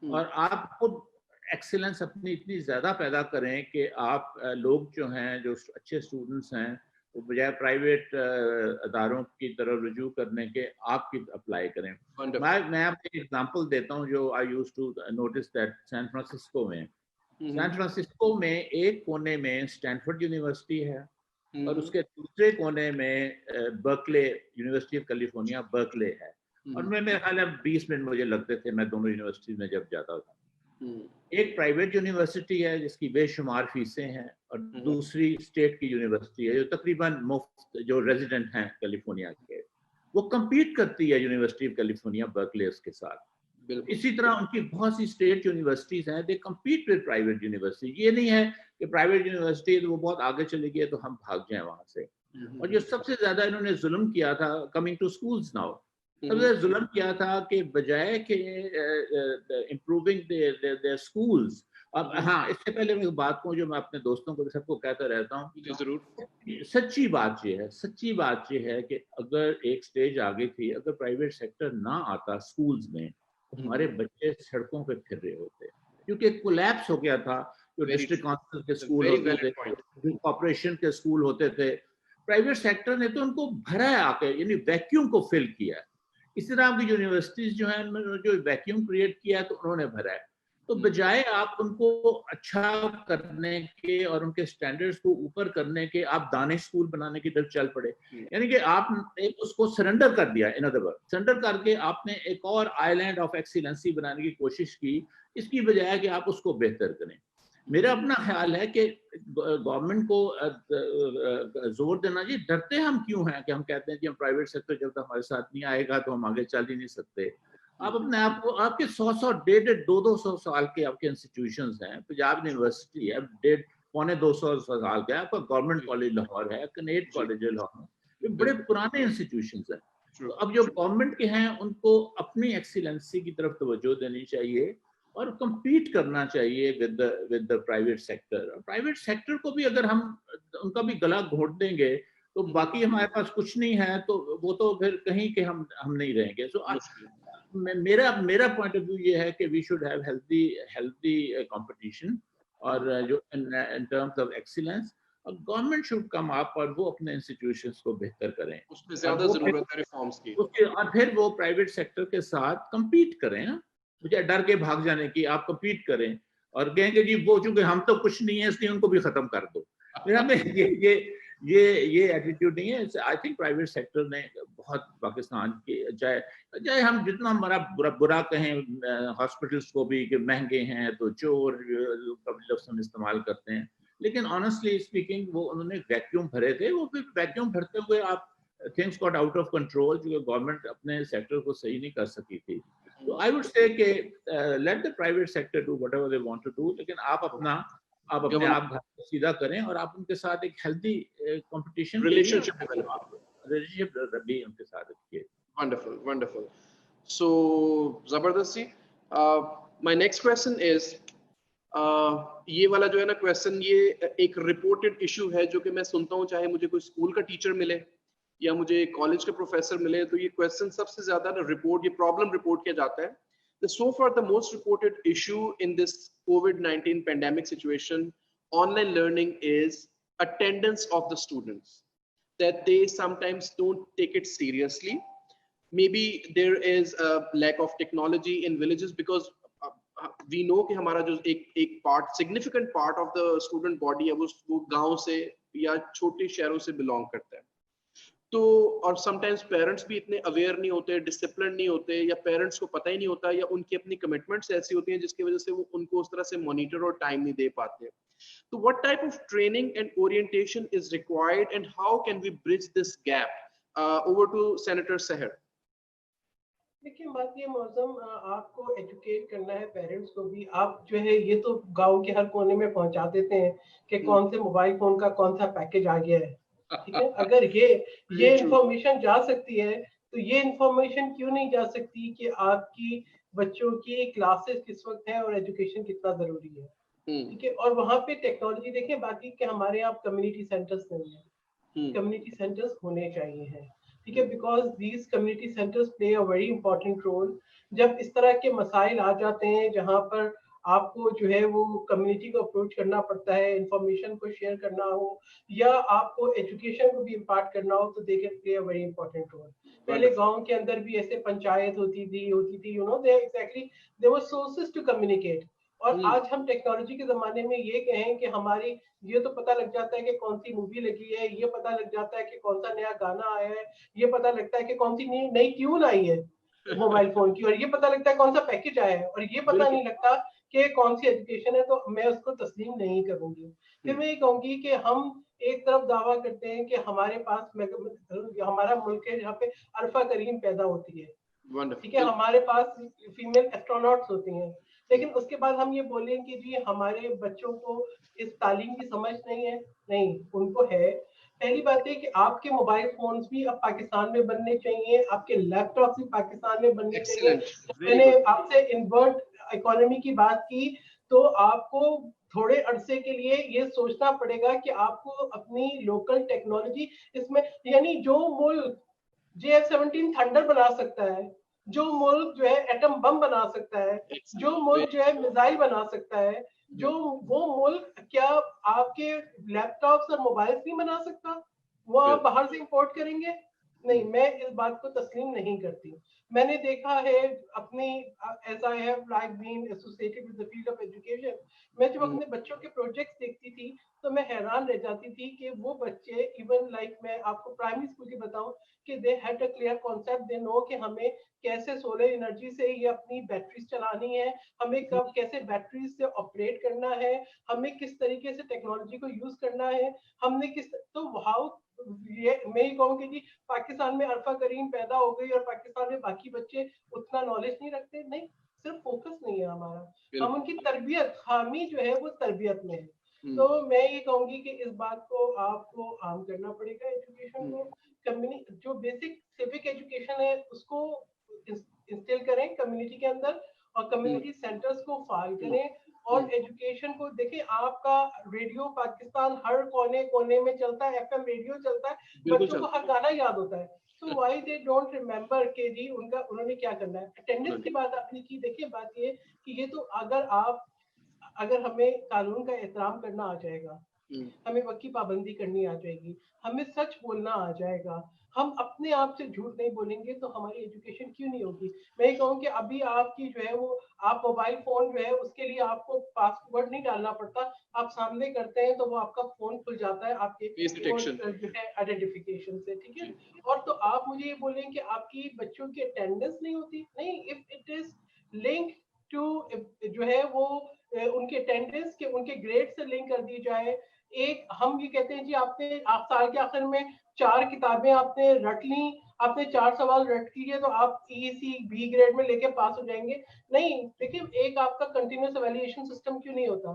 और आप खुद एक्सीलेंस अपनी इतनी ज़्यादा पैदा करें कि आप लोग जो हैं, जो अच्छे स्टूडेंट्स हैं, वो बजाय प्राइवेट अदारों की तरफ रुजू करने के आपकी अप्लाई करें। मैं आपको एक एग्जांपल देता हूँ जो I used to notice that San Francisco में एक कोने में स्टैनफोर्ड यूनिवर्सिटी है और उसके दूसरे कोने में Berkeley, university of California Berkeley है। और मेरे ख्याल में 20 मिनट मुझे लगते थे मैं दोनों यूनिवर्सिटी में जब जाता था। एक प्राइवेट यूनिवर्सिटी है जिसकी बेशुमार फीसें हैं और दूसरी स्टेट की यूनिवर्सिटी है जो तकरीबन मुफ्त, जो रेजिडेंट हैं कैलिफोर्निया के, वो compete करती है यूनिवर्सिटी ऑफ कैलिफोर्निया बर्कले के साथ। इसी तरह उनकी बहुत सी स्टेट यूनिवर्सिटीज हैं, दे compete विद प्राइवेट यूनिवर्सिटी। ये नहीं है कि प्राइवेट यूनिवर्सिटी तो वो बहुत आगे चली गई है तो हम भाग जाएं वहां से। और जो सबसे ज्यादा इन्होंने जुल्म किया था, कमिंग टू स्कूल्स नाउ, सबसे जुल्म किया था कि बजाय के इम्प्रूविंग देयर स्कूल्स। अब हाँ, इससे पहले मैं बात कहूँ जो मैं अपने दोस्तों को सबको कहता रहता हूँ, जरूर सच्ची बात ये है कि अगर एक स्टेज आगे थी, अगर प्राइवेट सेक्टर ना आता स्कूल्स में तो हमारे बच्चे सड़कों पे फिर रहे होते, क्योंकि कोलैप्स हो गया था। जो डिस्ट्रिक्ट काउंसिल के स्कूल होते थे, कॉर्पोरेशन के स्कूल होते थे, प्राइवेट सेक्टर ने तो उनको भरा है आके, यानी वैक्यूम को फिल किया। इस तरह आपकी यूनिवर्सिटीज जो है, जो वैक्यूम क्रिएट किया तो उन्होंने भरा है। तो बजाय आप उनको अच्छा करने के और उनके स्टैंडर्ड्स को ऊपर करने के, आप दानिश स्कूल बनाने की तरफ चल पड़े। यानी कि आप एक उसको सरेंडर कर दिया, इन अदर वर्ड सरेंडर करके आपने एक और आइलैंड ऑफ एक्सीलेंसी बनाने की कोशिश की, इसकी बजाय कि आप उसको बेहतर करें। मेरा अपना ख्याल है कि गवर्नमेंट को जोर देना चाहिए। डरते हम क्यों हैं कि हम कहते हैं कि हम प्राइवेट सेक्टर जब तक हमारे साथ नहीं आएगा तो हम आगे चल ही नहीं सकते। आप अपने आप को, आपके 100-100, 150-200 साल के आपके इंस्टीट्यूशंस हैं, पंजाब यूनिवर्सिटी है, 250 साल का है। आपका गवर्नमेंट कॉलेज लाहौर है, कनेट कॉलेज है लाहौर, ये बड़े पुराने इंस्टीट्यूशंस हैं। तो अब जो गवर्नमेंट के हैं उनको अपनी एक्सीलेंसी की तरफ तवज्जो देनी चाहिए और compete करना चाहिए with the private sector. Private sector को भी अगर हम उनका भी गला घोंट देंगे तो बाकी हमारे पास कुछ नहीं है, तो वो तो फिर कहीं के हम नहीं रहेंगे। सो मेरा पॉइंट ऑफ व्यू ये है कि we should have healthy competition, और जो in terms of excellence, government should come up और वो अपने इंस्टीट्यूशंस को बेहतर करें, उसमें ज्यादा जरूरत है रिफॉर्म्स की, और फिर वो प्राइवेट सेक्टर के साथ compete करें ना, मुझे डर के भाग जाने की, आप compete करें और कहेंगे जी वो चूंकि हम तो कुछ नहीं है इसलिए उनको भी खत्म कर दो। मेरा में ये एटीट्यूड नहीं है। आई थिंक प्राइवेट सेक्टर ने बहुत पाकिस्तान के, चाहे हम जितना हमारा बुरा कहें हॉस्पिटल्स को भी कि महंगे हैं तो चोर लफ्ज़ इस्तेमाल करते हैं, लेकिन ऑनेस्टली स्पीकिंग वो उन्होंने वैक्यूम भरे थे, वो फिर वैक्यूम भरते हुए आप things got out of control, जो गवर्नमेंट अपने सेक्टर को सही नहीं कर सकी थी। तो आई वुड से कि let the private sector do whatever they want to do, लेकिन आप अपने आप घर सीधा करें और आप उनके साथ एक हेल्दी कंपटीशन रिलेशनशिप भी उनके साथ रखिए। वंडरफुल। सो जबरदस्ती, माय नेक्स्ट क्वेश्चन इज, ये वाला जो है ना क्वेश्चन, ये एक रिपोर्टेड इशू है जो कि मैं सुनता हूँ, चाहे मुझे कोई स्कूल का टीचर मिले या मुझे कॉलेज का प्रोफेसर मिले, तो ये क्वेश्चन सबसे ज्यादा ना ये प्रॉब्लम रिपोर्ट किया जाता है। So far the most reported issue in this COVID-19 pandemic situation, online learning, is attendance of the students, that they sometimes don't take it seriously. Maybe there is a lack of technology in villages, because we know कि हमारा जो एक part, significant part of the student body है वो गांव से या छोटे शहरों से belong करता है। तो और समटाइम्स पेरेंट्स भी इतने अवेयर नहीं होते, डिसिप्लिन नहीं होते, या पेरेंट्स को पता ही नहीं होता, या उनकी अपनी कमिटमेंट्स ऐसी होती हैं जिसकी वजह से वो उनको उस तरह से मॉनिटर और टाइम नहीं दे पाते। तो what type of training and orientation is required and how can we bridge this gap? Over to senator Sahar. देखिए बात ये मौसम, आपको एजुकेट करना है पेरेंट्स को भी। आप जो है ये तो गांव के हर कोने में पहुंचा देते हैं कि कौन से मोबाइल फोन का कौन सा पैकेज आ गया है, ठीक है। अगर ये इंफॉर्मेशन जा सकती है तो ये इंफॉर्मेशन क्यों नहीं जा सकती कि आपकी बच्चों की क्लासेस किस वक्त है और एजुकेशन कितना जरूरी है, ठीक है। और वहाँ पे टेक्नोलॉजी देखें, बाकी के हमारे यहाँ कम्युनिटी सेंटर्स नहीं है, कम्युनिटी सेंटर्स होने चाहिए हैं, ठीक है, because these community centres play a very important role. जब इस तरह के मसाइल आ जाते हैं जहाँ पर आपको जो है वो कम्युनिटी को अप्रोच करना पड़ता है, इंफॉर्मेशन को शेयर करना हो या आपको एजुकेशन को भी इम्पार्ट करना हो, तो they can play a very important role. पहले गांव के अंदर भी ऐसे पंचायत होती थी, you know, they exactly there were sources to communicate. और आज हम टेक्नोलॉजी के जमाने में ये कहें कि हमारी ये तो पता लग जाता है कि कौन सी मूवी लगी है, ये पता लग जाता है कि कौन सा नया गाना आया है, ये पता लगता है कि कौन सी नई ट्यून आई है मोबाइल फोन की, और ये पता लगता है कौन सा पैकेज आया है, और ये पता नहीं लगता कि कौन सी एजुकेशन है। तो मैं उसको तस्लीम नहीं करूंगी। फिर मैं ये कहूंगी कि हम एक तरफ दावा करते हैं कि हमारे पास हमारा मुल्क है जहाँ पे अल्फा करीम पैदा होती है, ठीक है, हमारे पास फीमेल एस्ट्रोनॉट्स होती हैं, लेकिन उसके बाद हम ये बोलें कि जी हमारे बच्चों को इस तालीम की समझ नहीं है। नहीं, उनको है। पहली बात है कि आपके मोबाइल फोन्स भी अब पाकिस्तान में बनने चाहिए, आपके लैपटॉप भी पाकिस्तान में बनने चाहिए। मैंने आपसे इनवर्ट इकोनॉमी की बात की, तो आपको थोड़े अरसे के लिए ये सोचना पड़ेगा कि आपको अपनी लोकल टेक्नोलॉजी इसमें, यानी जो मुल्क JF-17 थंडर बना सकता है, जो मुल्क जो है एटम बम बना सकता है, जो मुल्क जो है मिसाइल बना सकता है, जो वो मुल्क क्या आपके लैपटॉप्स और मोबाइल्स नहीं बना सकता? वो आप बाहर से इंपोर्ट करेंगे? नहीं, मैं इस बात को तस्लीम नहीं करती। मैंने देखा है अपनी, as I have like been associated with the field of education, मैं जब अपने बच्चों के प्रोजेक्ट्स देखती थी तो मैं हैरान रह जाती थी कि वो बच्चे, इवन लाइक मैं आपको प्राइमरी स्कूल की बताऊं, कि they had a clear concept, they know कि हमें कैसे सोलर एनर्जी से ये अपनी बैटरीज चलानी है, हमें कब कैसे बैटरीज से ऑपरेट करना है, हमें किस तरीके से टेक्नोलॉजी को यूज करना है, हमने किस, तो हाउ, ये मैं ही कहूँ कि जी पाकिस्तान में अल्फा करीम पैदा हो गई और पाकिस्तान में बाकी बच्चे उतना नॉलेज नहीं रखते। नहीं, सिर्फ फोकस नहीं है हमारा, हम उनकी तरबियत, खामी जो है वो तरबियत में है। तो मैं ये कहूंगी कि इस बात को आपको आम करना पड़ेगा, एजुकेशन को। कम्युनिटी जो बेसिक सिविक एजुकेशन है उसको इंस्टिल करें कम्युनिटी के अंदर, और कम्युनिटी सेंटर्स को फाल करें। और एजुकेशन को देखें, आपका रेडियो पाकिस्तान हर कोने कोने में चलता है, एफएम रेडियो चलता है, बच्चों को हर गाना याद होता है। तो व्हाई दे डोंट रिमेम्बर के जी उन्होंने क्या करना है। अटेंडेंस की बात आपने की, देखिए बात ये कि ये तो अगर हमें कानून का एहतराम करना आ जाएगा, हमें वक्त की पाबंदी करनी आ जाएगी, हमें सच बोलना आ जाएगा, हम अपने आप से झूठ नहीं बोलेंगे, तो हमारी एजुकेशन क्यों नहीं होगी। मैं ये कहूँ कि अभी आपकी जो है वो आप मोबाइल फोन जो है उसके लिए आपको पासवर्ड नहीं डालना पड़ता, आप सामने करते हैं तो वो आपका फोन खुल जाता है आपके जो है आइडेंटिफिकेशन से, ठीक है। और तो आप मुझे ये बोलें कि आपकी बच्चों की अटेंडेंस नहीं होती, नहीं, if it is link to जो है वो उनके अटेंडेंस के उनके ग्रेड से लिंक कर दी जाए। एक हम ये कहते हैं जी आपने साल के आखिर में 4 किताबें आपने रट ली, आपने 4 सवाल रट लिए, तो आप ईसी बी ग्रेड में लेके पास हो जाएंगे। नहीं, देखिए एक आपका कंटिन्यूअस एवेल्युएशन सिस्टम क्यों नहीं होता।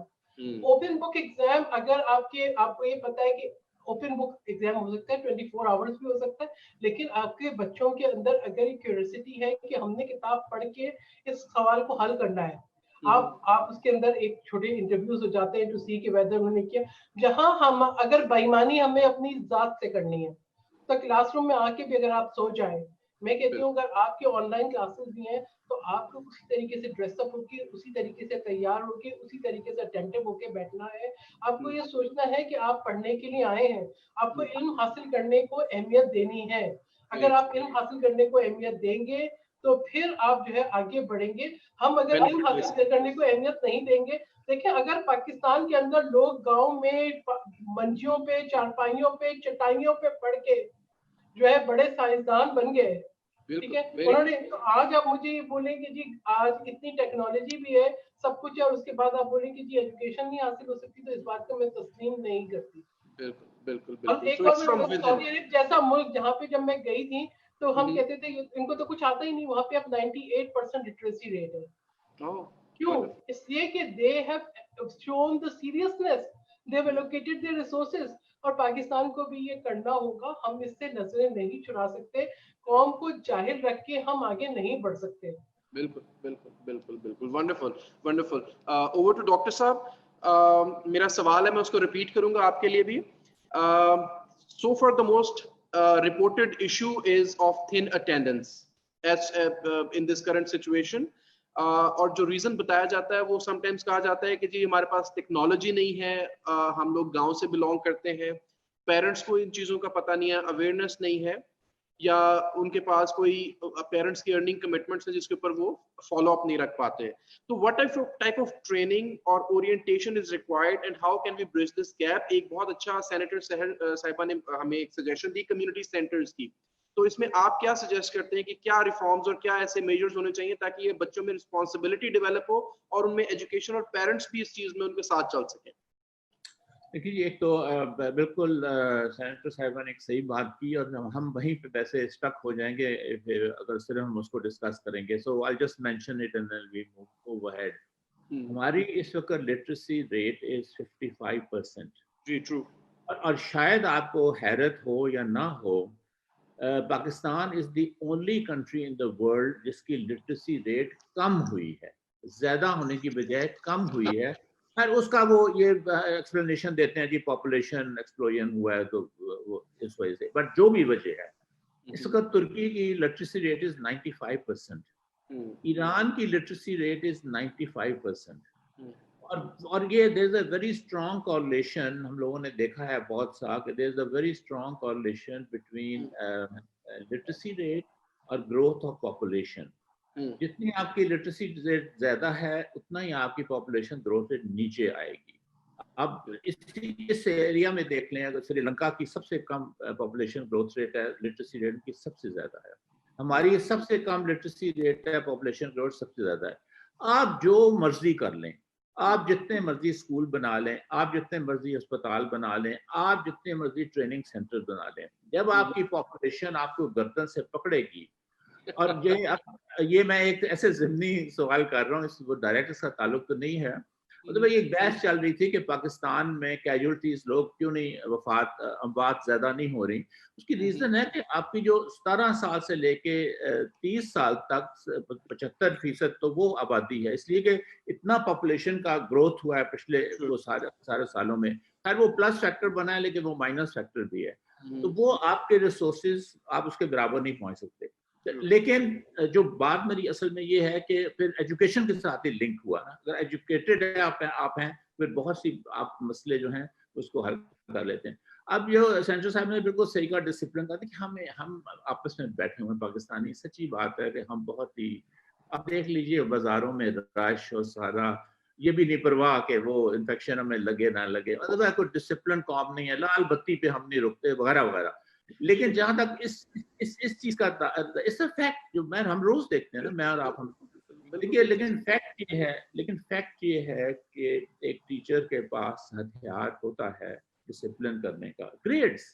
ओपन बुक एग्जाम, अगर आपको ये पता है कि ओपन बुक एग्जाम हो सकता है, 24 आवर्स भी हो सकता है, लेकिन आपके बच्चों के अंदर अगर ये क्यूरियोसिटी है कि हमने किताब पढ़ के इस सवाल को हल करना है, आप उसके अंदर एक छोटे इंटरव्यूज हो जाते हैं टू सी कि वेदर उन्होंने किया। जहां हम अगर बेईमानी हमें अपनी जात से करनी है, तो क्लासरूम में आके भी अगर आप सो जाए, मैं कहती हूँ अगर आपके ऑनलाइन क्लासेस भी हैं तो आपको उसी तरीके से ड्रेसअप होके, उसी तरीके से तैयार होके, उसी तरीके से अटेंटिव होके बैठना है। आपको ये सोचना है कि आप पढ़ने के लिए आए हैं, आपको इल्म हासिल करने को अहमियत देनी है। अगर आप इल्म हासिल करने को अहमियत देंगे तो फिर आप जो है आगे बढ़ेंगे। हम अगर इल्म हासिल करने को अहमियत नहीं देंगे, देखिए अगर पाकिस्तान के अंदर लोग गांव में मंजियों पे, चारपाइयों पे, चटाइयों पे पढ़ के जो है बड़े साइंसदान बन गए, ठीक है। उन्होंने तो आज आप मुझे बोलेंगे जी आज इतनी टेक्नोलॉजी भी है, सब कुछ है, और उसके बाद आप बोलेंगे जी एजुकेशन नहीं हासिल हो सकती, तो इस बात को मैं तस्लीम नहीं करती। बिल्कुल बिल्कुल और एक और सऊदी अरब जैसा मुल्क जहाँ पे जब मैं गई थी तो हम कहते थे इनको तो कुछ आता ही नहीं, वहाँ पे अब 98% लिटरेसी रेट है। क्यों? इसलिए कि they have shown the seriousness, they have allocated their resources। और पाकिस्तान को भी ये करना होगा, हम इससे नजरें नहीं चुरा सकते, कौम को जाहिल रख के हम आगे नहीं बढ़ सकते। बिल्कुल बिल्कुल बिल्कुल बिल्कुल, wonderful wonderful. Over to doctor साहब, मेरा सवाल है, मैं उसको रिपीट करूंगा आपके लिए भी। So for the most reported issue is of thin attendance as in this current situation, और जो रीजन बताया जाता है वो समटाइम्स कहा जाता है कि जी हमारे पास टेक्नोलॉजी नहीं है, हम लोग गांव से बिलोंग करते हैं, पेरेंट्स को इन चीज़ों का पता नहीं है, अवेयरनेस नहीं है, या उनके पास कोई पेरेंट्स की अर्निंग कमिटमेंट्स है जिसके ऊपर वो फॉलो अप नहीं रख पाते। तो व्हाट टाइप ऑफ ट्रेनिंग और orientation is required and how can we bridge this gap. एक बहुत अच्छा सेनेटर सहर साहिबा ने हमें एक सजेशन दी कम्युनिटी सेंटर्स की, तो इसमें आप क्या सजेस्ट करते हैं कि क्या रिफॉर्म्स और क्या ऐसे मेजर्स होने चाहिए ताकि ये बच्चों में रिस्पॉन्सिबिलिटी डेवलप हो और उनमें एजुकेशन और पेरेंट्स भी इस चीज में उनके साथ चल सकें। देखिए, एक तो बिल्कुल सेनेटर साहिबा ने एक सही बात की, और हम वहीं पे वैसे स्टक हो जाएंगे अगर सिर्फ हम उसको डिस्कस करेंगे। So I just mention it and then we move overhead. हमारी इस वक्त लिटरेसी रेट इज 55%। जी ट्रू। और शायद आपको हैरत हो या ना हो, Pakistan is the only country in the world जिसकी लिटरेसी रेट कम हुई है, ज्यादा होने की बजाय कम हुई है। और उसका वो ये एक्सप्लेनेशन देते हैं जी पॉपुलेशन एक्सप्लोजन हुआ है तो वो इस वजह से, बट जो भी वजह है, इस वक्त तुर्की की लिटरेसी रेट इज 95%, ईरान की लिटरेसी रेट इज 95%। और ये there is a very strong correlation, हम लोगों ने देखा है बहुत सा कि there is a very strong correlation between literacy rate और ग्रोथ ऑफ पॉपुलेशन। जितनी आपकी लिटरेसी रेट ज्यादा है उतना ही आपकी पॉपुलेशन ग्रोथ रेट नीचे आएगी। अब इस एरिया में देख लें, अगर श्रीलंका की सबसे कम पॉपुलेशन ग्रोथ रेट है, लिटरेसी रेट की सबसे ज्यादा है, हमारी सबसे कम लिटरेसी रेट है, पॉपुलेशन ग्रोथ सबसे ज्यादा है। आप जो मर्जी कर लें, आप जितने मर्जी स्कूल बना लें, आप जितने मर्जी अस्पताल बना लें, आप जितने मर्जी ट्रेनिंग सेंटर बना लें, जब आपकी पॉपुलेशन आपको गर्दन से पकड़ेगी, और ये मैं एक ऐसे ज़िम्नी सवाल कर रहा हूँ, वो डायरेक्ट इसका ताल्लुक तो नहीं है, मतलब ये बहस चल रही थी कि पाकिस्तान में कैजुअलिटीज लोग क्यों नहीं अमवात ज्यादा नहीं हो रही। उसकी रीजन है कि आपकी जो 17 साल से लेके 30 साल तक 75% तो वो आबादी है, इसलिए कि इतना पॉपुलेशन का ग्रोथ हुआ है पिछले वो सारे सालों में। खैर वो प्लस फैक्टर बना है लेकिन वो माइनस फैक्टर भी है, तो वो आपके रिसोर्सेज आप उसके बराबर नहीं पहुंच सकते। लेकिन जो बात मेरी असल में ये है कि फिर एजुकेशन के साथ ही लिंक हुआ ना, अगर एजुकेटेड है आप हैं फिर बहुत सी आप मसले जो हैं उसको हल कर लेते हैं। अब जो सेंटर साहब ने बिल्कुल सही कहा, डिसिप्लिन का, देखिए हम आपस में बैठे हुए पाकिस्तानी, सच्ची बात है कि हम बहुत ही, आप देख लीजिए बाजारों में रश और सारा, ये भी नहीं परवाह कि वो इन्फेक्शन हमें लगे ना लगे, मतलब कोई डिसिप्लिन कॉम नहीं है, लाल बत्ती पे हम नहीं रुकते वगैरह वगैरह। लेकिन जहां तक इस चीज का इट्स अ फैक्ट जो हम रोज देखते हैं ना, मैं और आप हम, लेकिन फैक्ट ये है कि एक टीचर के पास हथियार होता है डिसिप्लिन करने का, ग्रेड्स।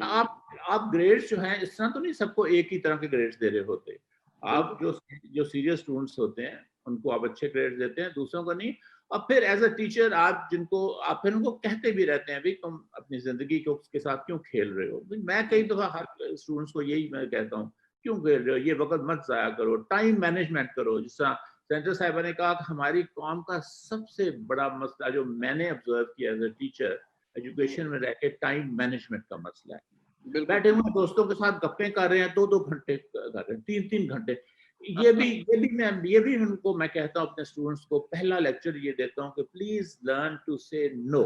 आप ग्रेड्स जो हैं इस तरह तो नहीं सबको एक ही तरह के ग्रेड्स दे रहे होते। आप जो सीरियस स्टूडेंट्स होते हैं उनको आप अच्छे ग्रेड्स देते हैं, दूसरों को नहीं। और फिर एज अ टीचर आप फिर उनको कहते भी रहते हैं भाई तुम अपनी जिंदगी को उसके साथ क्यों खेल रहे हो। मैं कई दफा हर स्टूडेंट्स को यही मैं कहता हूँ, क्यों खेल रहे हो, ये वक्त मत जाया करो, टाइम मैनेजमेंट करो। जिस तरह सेंटर साहिबा ने कहा कि हमारी कौम का सबसे बड़ा मसला जो मैंने ऑब्जर्व किया एज अ टीचर एजुकेशन में रह के, टाइम मैनेजमेंट का मसला है। बैठे हुए दोस्तों के साथ गप्पे कर रहे हैं, 2-2 घंटे कर रहे हैं, 3-3 घंटे। ये भी उनको मैं कहता हूँ अपने स्टूडेंट्स को, पहला लेक्चर ये देता हूँ कि प्लीज लर्न टू से नो।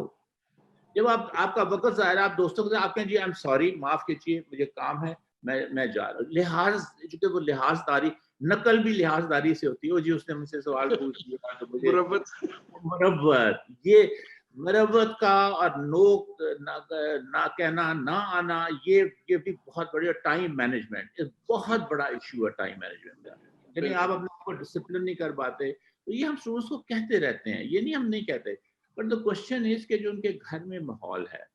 जब आपका वक्त ज़ाहिर है, आप दोस्तों के साथ आप कहें जी आई एम सॉरी, माफ कीजिए मुझे काम है, मैं जा रहा हूँ। लिहाज, चूंकि वो लिहाजदारी, नकल भी लिहाजदारी से होती है। जी उसने मुझसे सवाल पूछ लिया तो मुझे मुरव्वत, ये मुरव्वत का और ना कहना, ना आना, ये भी बहुत बड़ी, टाइम मैनेजमेंट बहुत बड़ा इशू है, टाइम मैनेजमेंट का। यानी आप अपने आप को डिसिप्लिन नहीं कर पाते, तो ये हम स्टूडेंट्स को कहते रहते हैं, ये नहीं हम नहीं कहते। बट द क्वेश्चन इज कि जो उनके घर में माहौल है,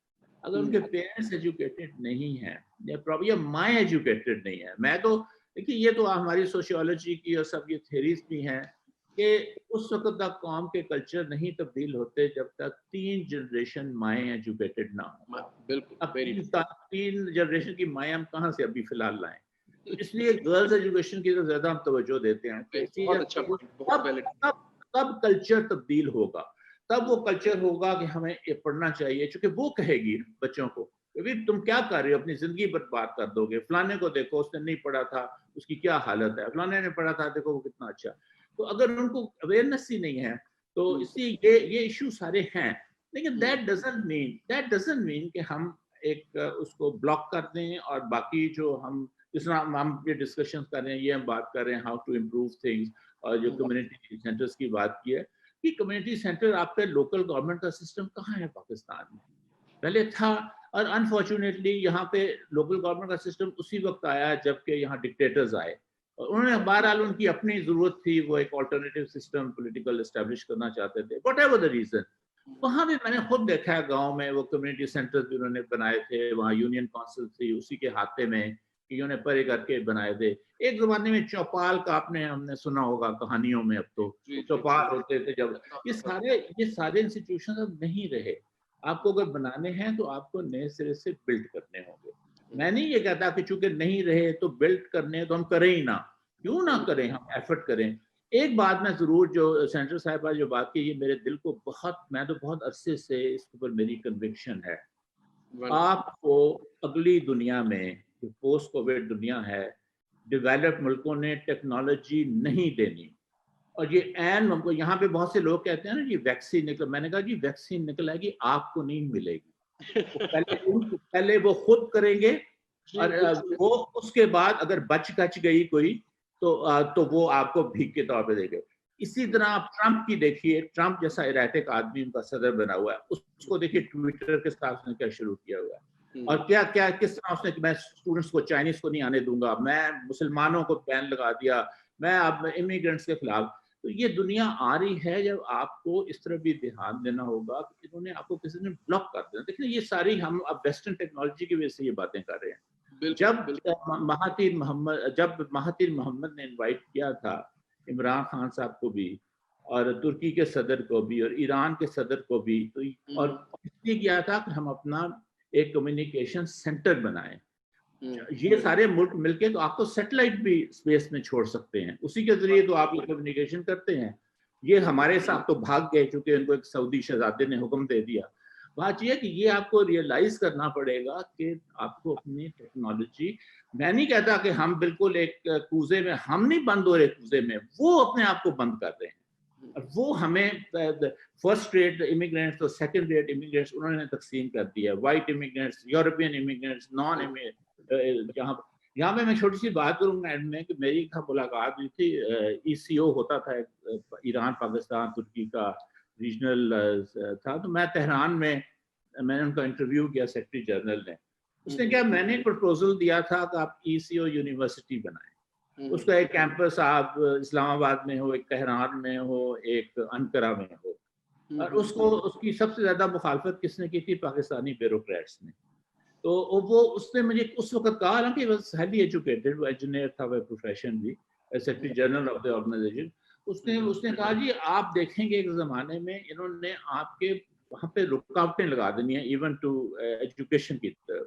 अगर उनके पेरेंट्स एजुकेटेड नहीं है या माई एजुकेटेड नहीं है, मैं तो देखिए ये तो हमारी सोशियोलॉजी की और सब ये थ्योरीज भी हैं कि उस वक्त तक कौम के कल्चर नहीं तब्दील होते जब तक 3 जनरेशन माएँ एजुकेटेड ना हो। बिल्कुल, अब 3 जनरेशन की माएँ हम कहाँ से अभी फिलहाल लाएं? तो इसलिए गर्ल्स एजुकेशन की तो ज्यादा हम तवज्जो देते हैं। तब कल्चर तब्दील होगा, तब वो कल्चर होगा कि हमें ये पढ़ना चाहिए, क्योंकि वो कहेगी बच्चों को कि तुम क्या कर रहे हो, अपनी जिंदगी बर्बाद कर दोगे, फलाने को देखो उसने नहीं पढ़ा था, उसकी क्या हालत है, फलाने ने पढ़ा था देखो वो कितना अच्छा। तो अगर उनको अवेयरनेस ही नहीं है तो इसलिए ये इशू सारे हैं। लेकिन दैट डजंट मीन कि हम एक उसको ब्लॉक कर दें और बाकी जो हम जिस तरह हम ये डिस्कशन कर रहे हैं, ये हम बात कर रहे हैं हाउ टू इम्प्रूव थिंग्स, और जो कम्युनिटी सेंटर्स की बात की है कि कम्युनिटी सेंटर, आपका लोकल गवर्नमेंट का सिस्टम कहाँ है पाकिस्तान में? पहले था, और अनफॉर्चुनेटली यहाँ पे लोकल गवर्नमेंट का सिस्टम उसी वक्त आया जबकि यहाँ डिक्टेटर्स आए, और उन्होंने बहरहाल उनकी अपनी जरूरत थी, वो एक ऑल्टरनेटिव सिस्टम पॉलिटिकल एस्टेब्लिश करना चाहते थे, व्हाटएवर द रीजन। वहाँ भी मैंने खुद देखा है, गांव में वो कम्युनिटी सेंटर्स भी उन्होंने बनाए थे, वहाँ यूनियन काउंसिल थी उसी के हाथे में, इन्होंने परे करके बनाए थे। एक जमाने में चौपाल का हमने सुना होगा कहानियों में, अब तो चौपाल होते थे जब। ये सारे इंस्टीट्यूशन अब नहीं रहे। आपको अगर बनाने हैं तो आपको नए सिरे से बिल्ड करने होंगे। मैं नहीं ये कहता कि चूंकि नहीं रहे तो बिल्ड करने तो हम करें ही ना, क्यों ना करें, हम एफर्ट करें। एक बात मैं जरूर, जो सेंटर साहिबा जो बात की, ये मेरे दिल को बहुत, मैं तो बहुत अरसे से इसके ऊपर मेरी कन्विक्शन है। आपको अगली दुनिया में, जो पोस्ट कोविड दुनिया है, डेवलप्ड मुल्कों ने टेक्नोलॉजी नहीं देनी। और ये हमको यहाँ पे बहुत से लोग कहते हैं ना, ये वैक्सीन निकल, मैंने कहा जी वैक्सीन निकल आएगी, आपको नहीं मिलेगी। पहले वो खुद करेंगे, और वो उसके बाद अगर बच गई कोई तो वो आपको भीख के तौर पे देंगे। इसी तरह आप ट्रंप की देखिए, ट्रंप जैसा इराटिक आदमी उनका सदर बना हुआ है, उसको देखिए ट्विटर के साथ उसने क्या शुरू किया हुआ है, और क्या किस तरह उसने कि मैं स्टूडेंट्स को, चाइनीज को नहीं आने दूंगा, मैं मुसलमानों को बैन लगा दिया, मैं अब इमिग्रेंट्स के खिलाफ। तो ये दुनिया आ रही है जब आपको इस तरह भी ध्यान देना होगा कि इन्होंने आपको किसी ने ब्लॉक कर दिया। देखिए ये सारी हम अब वेस्टर्न टेक्नोलॉजी की वजह से ये बातें कर रहे हैं। जब महातिर मोहम्मद ने इनवाइट किया था इमरान खान साहब को भी, और तुर्की के सदर को भी और ईरान के सदर को भी। तो और इसलिए किया था कि हम अपना एक कम्युनिकेशन सेंटर बनाएं। ये सारे मुल्क मिलके तो आपको सैटेलाइट भी स्पेस में छोड़ सकते हैं, उसी के जरिए तो आप ये कम्युनिकेशन करते हैं। ये हमारे साथ तो भाग गए क्योंकि उनको एक सऊदी शहजादे ने हुक्म दे दिया। बात यह है कि ये आपको रियलाइज करना पड़ेगा कि आपको अपनी टेक्नोलॉजी, मैं नहीं कहता कि हम बिल्कुल एक कूजे में, हम नहीं बंद हो रहे कूजे में, वो अपने आप को बंद कर रहे हैं। और वो हमें फर्स्ट रेट इमिग्रेंट्स तो सेकंड रेट इमिग्रेंट्स उन्होंने तकसीम कर दिया, white immigrants, European immigrants, non immigrants. यहाँ पे मैं छोटी सी बात करूंगा एंड में कि मेरी मुलाकात हुई थी, ECO होता था ईरान पाकिस्तान तुर्की का रीजनल था, तो मैं तेहरान में मैंने उनका इंटरव्यू किया सेक्रेटरी जनरल ने। उसने क्या, मैंने एक प्रपोजल दिया था कि आप ECO यूनिवर्सिटी बनाएं, उसका एक कैंपस आप इस्लामाबाद में हो, एक तेहरान में हो, एक अनकरा में हो। और उसकी सबसे ज्यादा मुखालफत किसने की थी? पाकिस्तानी ब्यूरोक्रेट्स ने। तो वो उसने मुझे उस वक्त कहा, हालांकि वॉज हाईली एजुकेटेड, वो इंजीनियर था वह प्रोफेशन भी, secretary general of the organisation. उसने कहा जी आप देखेंगे एक जमाने में इन्होंने आपके वहाँ पे रुकावटें लगा देनी है इवन टू एजुकेशन की तरफ।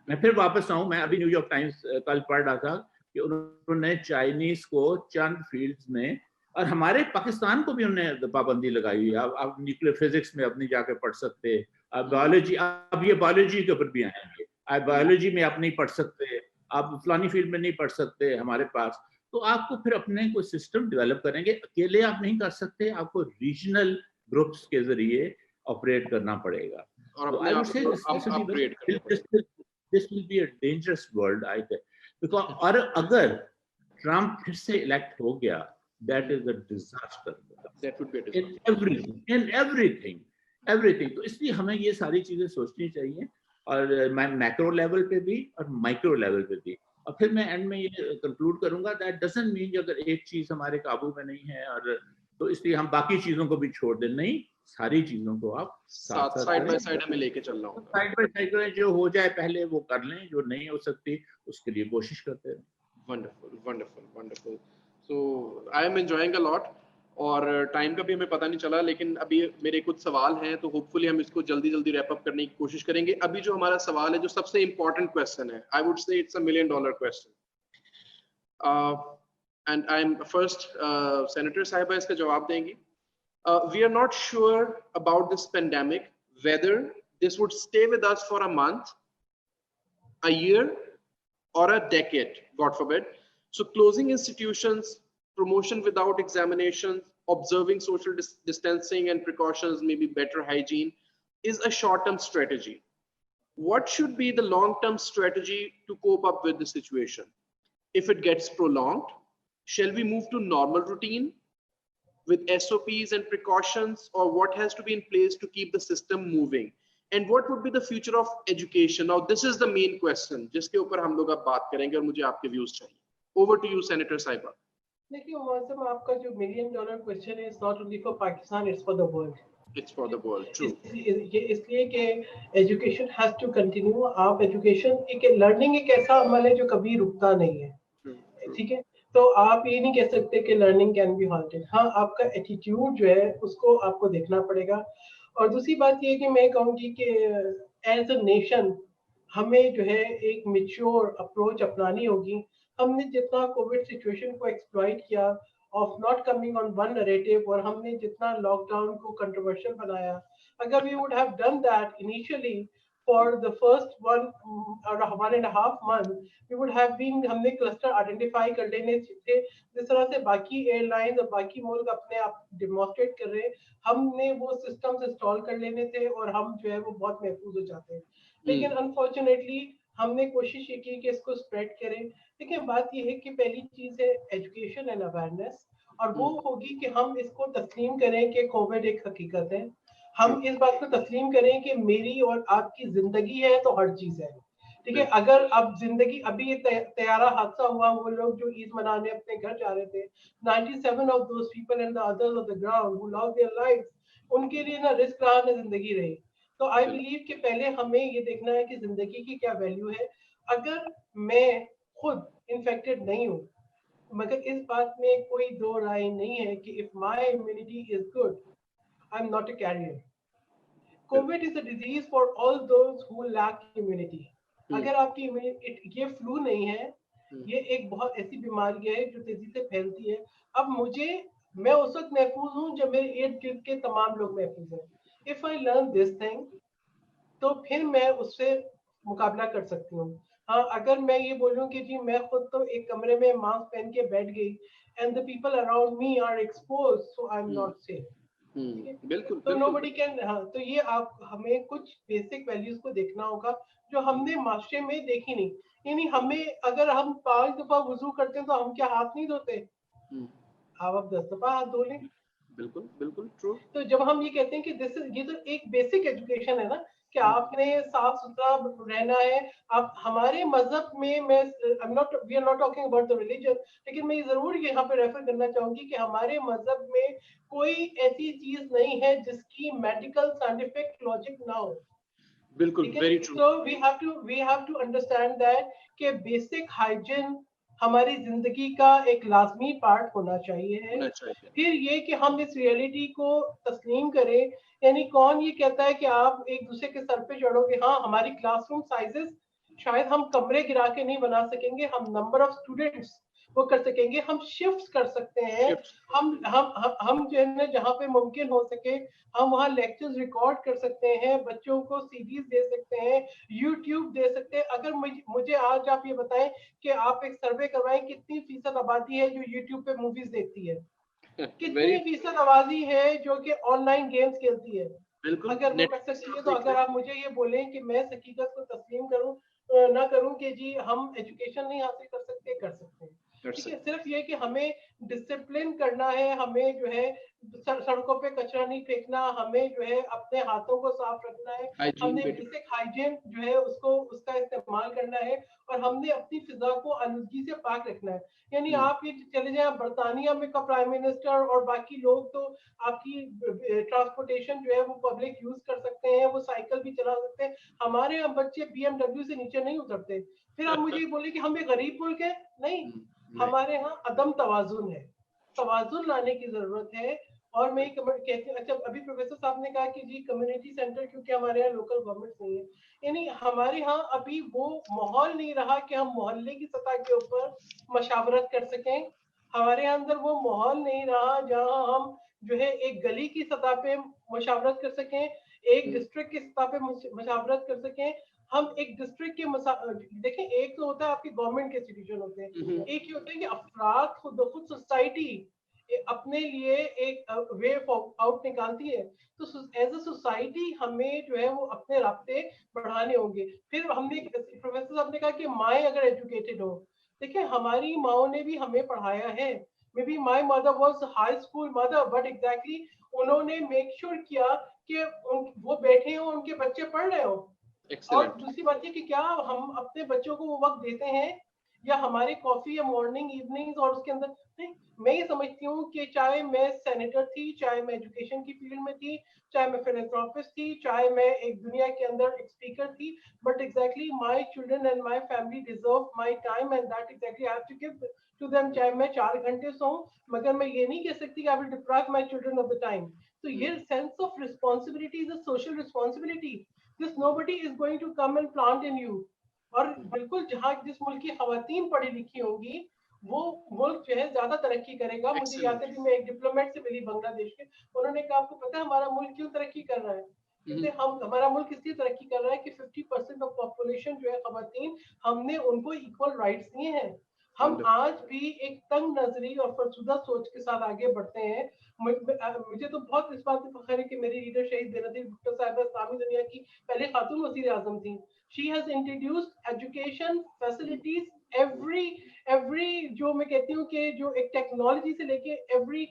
मैं फिर वापस आऊँ, मैं अभी न्यूयॉर्क टाइम्स कल पढ़ रहा था कि उन्होंने चाइनीज को चंद फील्ड्स में, और हमारे पाकिस्तान को भी उन्होंने पाबंदी लगाई है। आप न्यूक्लियर फिजिक्स में अपनी जाके पढ़ सकते, आप बायोलॉजी, अब ये बायोलॉजी के ऊपर भी आएंगे, आप बायोलॉजी में आप नहीं पढ़ सकते, आप फलानी फील्ड में नहीं पढ़ सकते हमारे पास। तो आपको फिर अपने कोई सिस्टम डेवलप करेंगे, अकेले आप नहीं कर सकते, आपको रीजनल ग्रुप्स के जरिए ऑपरेट करना पड़ेगा। और तो अपने आई वुड आप से को अपग्रेड करना पड़ेगा। This will be a dangerous world I think, because और अगर ट्रम्प फिर से इलेक्ट हो गया, that is a disaster, that would be a in everything. तो इसलिए हमें ये सारी चीजें सोचनी चाहिए, और मैं मैक्रो लेवल पे भी और माइक्रो लेवल पे भी। और फिर मैं एंड में ये कंक्लूड करूंगा, दैट डजंट मीन अगर एक चीज हमारे काबू में नहीं है और तो इसलिए हम बाकी चीजों को भी छोड़ दें, नहीं, सारी चीजों को आप साथ साथ साइड बाय साइड हमें लेके चलना होगा। साइड बाय साइड करें, जो हो जाए पहले वो कर लें, जो नहीं हो सकती उसके लिए कोशिश करते रहें। Wonderful. So I am enjoying a lot, और टाइम का भी हमें पता नहीं चला, लेकिन अभी मेरे कुछ सवाल हैं तो होपफुली हम इसको जल्दी जल्दी रैप अप करने की कोशिश करेंगे। अभी जो हमारा सवाल है, जो सबसे इंपॉर्टेंट क्वेश्चन है, आई वुड से it's $1 million question, and I am first senator साहिबा इसका जवाब देंगी। We are not sure about this pandemic, whether this would stay with us for a month, a year, or a decade, God forbid. So closing institutions, promotion without examinations, observing social distancing and precautions, maybe better hygiene, is a short-term strategy. What should be the long-term strategy to cope up with the situation? If it gets prolonged, shall we move to normal routine with SOPs and precautions, or what has to be in place to keep the system moving? And what would be the future of education? Now this is the main question जिसके ऊपर हम लोग अब बात करेंगे, और मुझे आपके व्यूज चाहिए। Over to you, Senator Saiba. देखिए उमर साहब, आपका जो $1 million क्वेश्चन है, it's not only for Pakistan, it's for the world. It's for the world, true. इसलिए कि एजुकेशन हैज टू कंटिन्यू। आप एजुकेशन, एक लर्निंग एक ऐसा अमल है जो कभी रुकता नहीं है, ठीक है? तो आप ये नहीं कह सकते कि लर्निंग कैन बी हॉल्टेड। हाँ, आपका एटीट्यूड जो है उसको आपको देखना पड़ेगा। और दूसरी बात ये है कि मैं कहूँगी कि एज अ नेशन हमें जो है एक मैच्योर अप्रोच अपनानी होगी। हमने जितना कोविड सिचुएशन को एक्सप्लॉइट किया of not coming on one narrative, और हमने जितना लॉकडाउन को कंट्रोवर्शियल बनाया, अगर we would have done that initially for the first 1.5 month, we would have been, हमने क्लस्टर आइडेंटिफाई कर लेने थे, जिस तरह से बाकी एयरलाइंस और बाकी मुल्क अपने आप डेमोन्स्ट्रेट कर रहे हैं, हमने वो सिस्टम्स इंस्टॉल कर लेने थे और हम जो है वो बहुत महफूज हो जाते हैं। लेकिन अनफॉर्चुनेटली हमने कोशिश ये की कि इसको स्प्रेड करें। देखिए, बात ये है कि पहली चीज है एजुकेशन एंड अवेयरनेस, और वो होगी कि हम इसको तस्लीम करें कि कोविड एक हकीकत है। हम इस बात को तस्लीम करें कि मेरी और आपकी जिंदगी है तो हर चीज है, ठीक है? अगर अब जिंदगी, अभी ये तैयारा हादसा हुआ, वो लोग जो ईद मनाने अपने घर जा रहे थे, 97 of those people and the others on the ground who lost their lives, उनके लिए ना रिस्क रहा ना जिंदगी रही। तो आई बिलीव कि पहले हमें ये देखना है कि जिंदगी की क्या वैल्यू है। अगर मैं खुद इन्फेक्टेड नहीं हूँ मगर इस बात में कोई दो राय नहीं है कि if my immunity is good, I'm not a carrier. COVID is a disease for all those who lack immunity. अगर आपकी इम्यूनिटी, ये फ्लू नहीं है, ये एक बहुत ऐसी बीमारी है जो तेजी से फैलती है. अब मैं उस वक्त महफूज हूँ जब मेरे इर्द गिर्द के तमाम लोग महफूज हैं. If I learn this thing, तो फिर मैं उससे मुकाबला कर सकती हूँ. हाँ, अगर मैं ये बोलूँ कि जी मैं खुद तो एक कमरे में मास्क पहन के बैठ गई and the people around me are exposed, so I am not safe. बिल्कुल. तो नोबडी कैन. हाँ, तो ये हमें कुछ बेसिक वैल्यूज को देखना होगा जो हमने माशरे में देखी नहीं. यानी हमें, अगर हम 5 दफा वुजू करते हैं तो हम क्या हाथ नहीं धोते? आप 10 दफा हाथ धो लें. बिल्कुल ट्रू. तो जब हम ये कहते हैं कि ये तो एक बेसिक एजुकेशन है ना, कि आपने साफ सुथरा रहना है. आप हमारे मजहब में, we are not talking about the religion, लेकिन मैं जरूर यहाँ पे रेफर करना चाहूंगी कि हमारे मजहब में कोई ऐसी चीज नहीं है जिसकी मेडिकल साइंटिफिक लॉजिक ना हो. बिल्कुल, very true. So we have to understand that कि बेसिक हाइजीन हमारी जिंदगी का एक लाजमी पार्ट होना चाहिए है. फिर ये कि हम इस रियलिटी को तस्लीम करें. यानी कौन ये कहता है कि आप एक दूसरे के सर पे चढ़ोगे? हाँ, हमारी क्लासरूम साइजेस शायद हम कमरे गिरा के नहीं बना सकेंगे, हम नंबर ऑफ स्टूडेंट्स वो कर सकेंगे, हम शिफ्ट्स कर सकते हैं. हम जो है ना, जहाँ पे मुमकिन हो सके हम वहाँ लेक्चर्स रिकॉर्ड कर सकते हैं, बच्चों को सीडीज दे सकते हैं, यूट्यूब दे सकते हैं. अगर मुझे आज आप ये बताएं कि आप एक सर्वे करवाएं कितनी फीसद आबादी है जो यूट्यूब पे मूवीज देखती है, कितनी फीसद आबादी है जो कि ऑनलाइन गेम्स खेलती है. अगर वो कर सकती है, तो अगर आप मुझे ये बोलें कि मैं इस हकीकत को तस्लीम करूं ना करूं कि जी हम एजुकेशन नहीं हासिल कर सकते, कर सकते हैं. ठीक है, सिर्फ ये कि हमें डिसिप्लिन करना है, हमें जो है सड़कों पे कचरा नहीं फेंकना, हमें जो है अपने हाथों को साफ रखना है, हमने बेसिक हाइजीन जो है उसका इस्तेमाल करना है, और हमने अपनी फिजा को आलूदगी से पाक रखना है. यानी आप ये चले जाए बर्तानिया में का प्राइम मिनिस्टर और बाकी लोग तो आपकी ट्रांसपोर्टेशन जो है वो पब्लिक यूज कर सकते हैं, वो साइकिल भी चला सकते हैं. हमारे यहाँ बच्चे BMW से नीचे नहीं उतरते. फिर आप मुझे बोले कि हम एक गरीब मुल्क है. नहीं, हमारे यहाँ अदम तवाजुन है, तवाजुन लाने की जरूरत है. और मैं कहती हूँ, अच्छा अभी प्रोफेसर साहब ने कहा कि जी कम्युनिटी सेंटर, क्योंकि हमारे यहाँ लोकल गवर्नमेंट नहीं है. यानी हमारे यहाँ अभी वो माहौल नहीं रहा कि हम मोहल्ले की सतह के ऊपर मशावरत कर सकें. हमारे यहाँ अंदर वो माहौल नहीं रहा जहाँ हम जो है एक गली की सतह पे मशावरत कर सकें, एक डिस्ट्रिक्ट की सतह पे मशावरत कर सकें. हम एक डिस्ट्रिक्ट के देखें, एक तो होता है आपके गवर्नमेंट के इंस्टीट्यूशन होते हैं, एक ही होता है कि अफराद खुद सोसाइटी अपने लिए एक वे आउट निकालती है. तो एज अ सोसाइटी हमें जो है वो अपने रास्ते बढ़ाने होंगे. फिर हमने, प्रोफेसर साहब ने कहा कि माएँ अगर एजुकेटेड हो, देखिए हमारी माओ ने भी हमें पढ़ाया है. May be my mother was high school mother, but exactly उन्होंने मेक श्योर किया कि वो बैठे हो, उनके बच्चे पढ़ रहे हो. और दूसरी बात है कि क्या हम अपने बच्चों को वो वक्त देते हैं, या हमारे कॉफी या मॉर्निंग इवनिंग्स और उसके अंदर नहीं. मैं ये समझती हूँ कि चाहे मैं सेनेटर थी, चाहे मैं एजुकेशन की फील्ड में थी, चाहे मैं फिलैंथ्रोपिस्ट थी, चाहे मैं एक दुनिया के अंदर एक स्पीकर थी, but exactly my children and my family deserve my time, and that exactly I have to give to them. चाहे मैं 4 घंटे सोऊं, मगर मैं ये नहीं कह सकती कि I will deprive my children of the time. तो ये sense of responsibility is a social responsibility. This nobody is going to come and plant in you. और बिल्कुल जहाँ जिस मुल्क की खवातीन पढ़ी लिखी होंगी, वो मुल्क जो है ज्यादा तरक्की करेगा. मुझे याद है कि मैं एक डिप्लोमेट से मिली बांग्लादेश के, उन्होंने कहा आपको पता है हमारा मुल्क क्यों तरक्की कर रहा है? हमारा मुल्क इसलिए तरक्की कर रहा है कि 50% ऑफ पॉपुलेशन जो है खवातीन, हमने उनको इक्वल राइट्स दिए हैं. हम आज भी एक तंग नजरी और फरसुदा सोच के साथ आगे बढ़ते हैं. मुझे तो बहुत इस बात पर फख्र है कि मेरी लीडर शहीद बेनजीर भुट्टो साहिबा इस्लामी दुनिया की पहले खातून वज़ीर आज़म थी. She has introduced education facilities every जो मैं कहती हूँ कि जो एक टेक्नोलॉजी से लेके every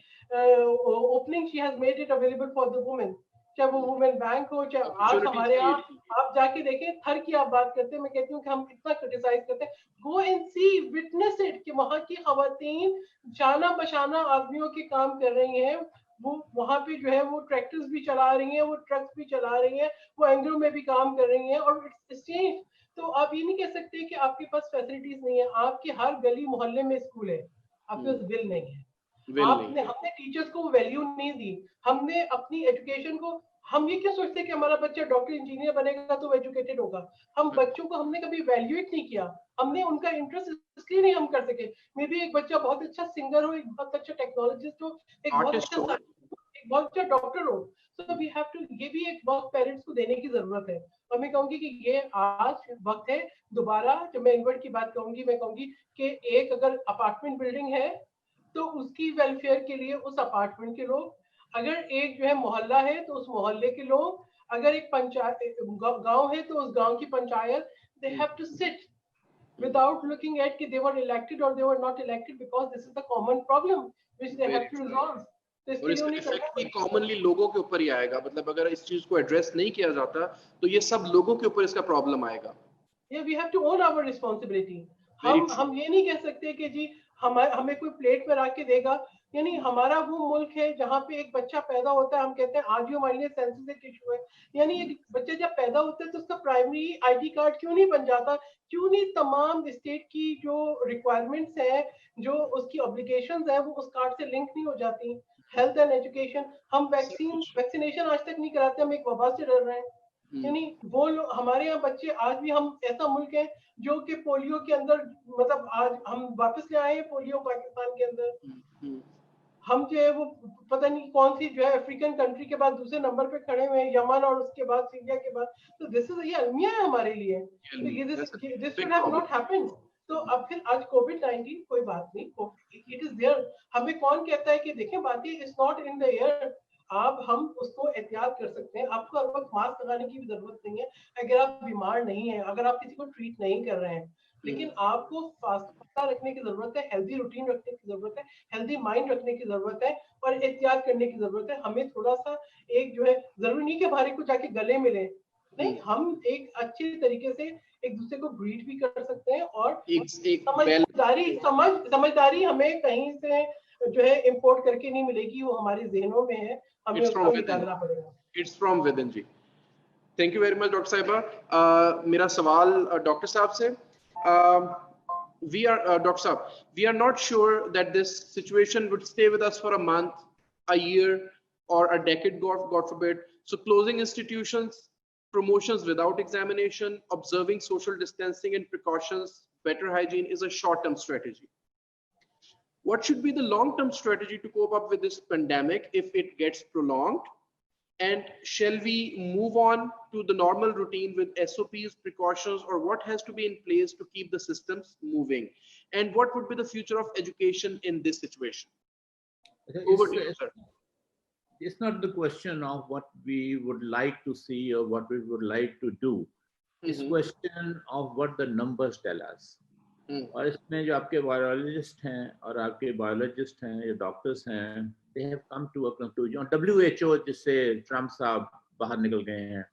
opening she has made it available for the women. चाहे वो वुमेन बैंक हो, चाहे आज हमारे यहाँ आप जाके देखें, थर की आप बात करते हैं, मैं कहती हूँ कि हम इतना क्रिटिसाइज करते हैं. Go and see, witness it कि वहाँ की खवातीन जाना बशाना आदमियों के काम कर रही हैं. वो वहाँ पे जो है वो ट्रैक्टर्स भी चला रही हैं, वो ट्रक्स भी चला रही हैं, वो एंग्रो में भी काम कर रही हैं. और इट्स चेंज. तो आप ये नहीं कह सकते कि आपके पास फैसिलिटीज नहीं है. आपके हर गली मोहल्ले में स्कूल है, आपके पास विल नहीं है। हमने टीचर्स को वैल्यू नहीं दी, हमने अपनी एजुकेशन को, हम ये क्यों सोचते कि हमारा बच्चा डॉक्टर इंजीनियर बनेगा तो वो एजुकेटेड होगा। हम बच्चों को हमने कभी वैल्यूएट नहीं किया, हमने उनका इंटरेस्ट इसलिए नहीं हम कर सके। मे बी एक बच्चा बहुत अच्छा सिंगर हो, एक बहुत अच्छा टेक्नोलॉजिस्ट हो, एक बहुत अच्छा डॉक्टर हो। तो वी हैव टू, ये भी एक वक्त पेरेंट्स को देने की जरूरत है। और मैं कहूंगी कि ये आज वक्त है दोबारा, जब मैं इन्वर्ट की बात कहूंगी, मैं कहूंगी कि एक अगर अपार्टमेंट बिल्डिंग है तो उसकी वेलफेयर के लिए उस अपार्टमेंट के लोग, अगर एक जो है मोहल्ला है तो उस मोहल्ले के लोग, अगर एक पंचायत गांव है तो उस गांव की panchayat, they have to sit without looking at कि they were elected or they were not elected, because this is the common problem which they have to resolve. और इसका इफेक्ट भी कॉमनली लोगों के ऊपर ही आएगा। मतलब अगर इस चीज को एड्रेस नहीं किया जाता तो ये सब लोगों के ऊपर इसका प्रॉब्लम आएगा। Yeah, we have to own our responsibility. हम ये नहीं कह सकते कि जी हमें कोई प्लेट में रख के देगा। यानी हमारा वो मुल्क है जहाँ पे एक बच्चा पैदा होता है, हम कहते हैं आज भी हमारे लिए सेंसस एक इशू है। यानी एक बच्चा जब पैदा होता है तो उसका प्राइमरी आईडी कार्ड क्यों नहीं बन जाता, क्यों नहीं तमाम स्टेट की जो रिक्वायरमेंट्स है, जो उसकी ऑब्लिगेशंस है, वो उस कार्ड से लिंक नहीं हो जाती। हेल्थ एंड एजुकेशन, हम वैक्सीनेशन आज तक नहीं कराते, हम एक वबा से डर रहे हैं। यानी वो हमारे यहाँ बच्चे, आज भी हम ऐसा मुल्क है जो कि पोलियो के अंदर, मतलब आज हम वापस ले आए हैं पोलियो पाकिस्तान के अंदर। हम जो है वो पता नहीं कौन सी जो है अफ्रीकन कंट्री के बाद दूसरे नंबर पे खड़े हुए हैं, यमन और उसके बाद सीरिया के बाद। तो दिस इज, ये अलमिया है हमारे लिए। तो ये this should have not happened. तो अब फिर आज कोविड-19 कोई बात नहीं, इट इज देयर। हमें कौन कहता है कि देखें बात ये is not in the air. आप हम उसको एहतियात कर सकते हैं, आपको हर वक्त मास्क लगाने की भी जरूरत नहीं है अगर आप बीमार नहीं है, अगर आप किसी को ट्रीट नहीं कर रहे हैं। लेकिन आपको फास्ता रखने की जरूरत है, हेल्दी रूटीन रखने की जरूरत है, हेल्दी माइंड रखने की जरूरत है और एहतियात करने की जरूरत है। हमें थोड़ा सा एक जो है, जरूरी नहीं कि हमारे को जाके गले मिले, नहीं, हम एक अच्छे तरीके से एक दूसरे को ग्रीट भी कर सकते हैं। और समझदारी हमें कहीं से जो है इंपोर्ट करके नहीं मिलेगी, वो हमारे जहनों में है, हमें उसको निकालना पड़ेगा। इट्स फ्रॉम विद इन जी। Thank you very much doctor साहिबा। मेरा सवाल डॉक्टर साहब से, we are Dr. Saab, we are not sure that this situation would stay with us for a month, a year, or a decade, God forbid. So closing institutions, promotions without examination, observing social distancing and precautions, better hygiene is a short-term strategy. What should be the long-term strategy to cope up with this pandemic if it gets prolonged? And shall we move on to the normal routine with SOPs, precautions, or what has to be in place to keep the systems moving? And what would be the future of education in this situation? Over to you, sir. It's not the question of what we would like to see or what we would like to do. It's question of what the numbers tell us. और इसमें जो आपके biologist हैं और आपके biologist हैं या doctors हैं, they have come to a conclusion. WHO जिससे ट्रम्प साहब बाहर निकल गए हैं,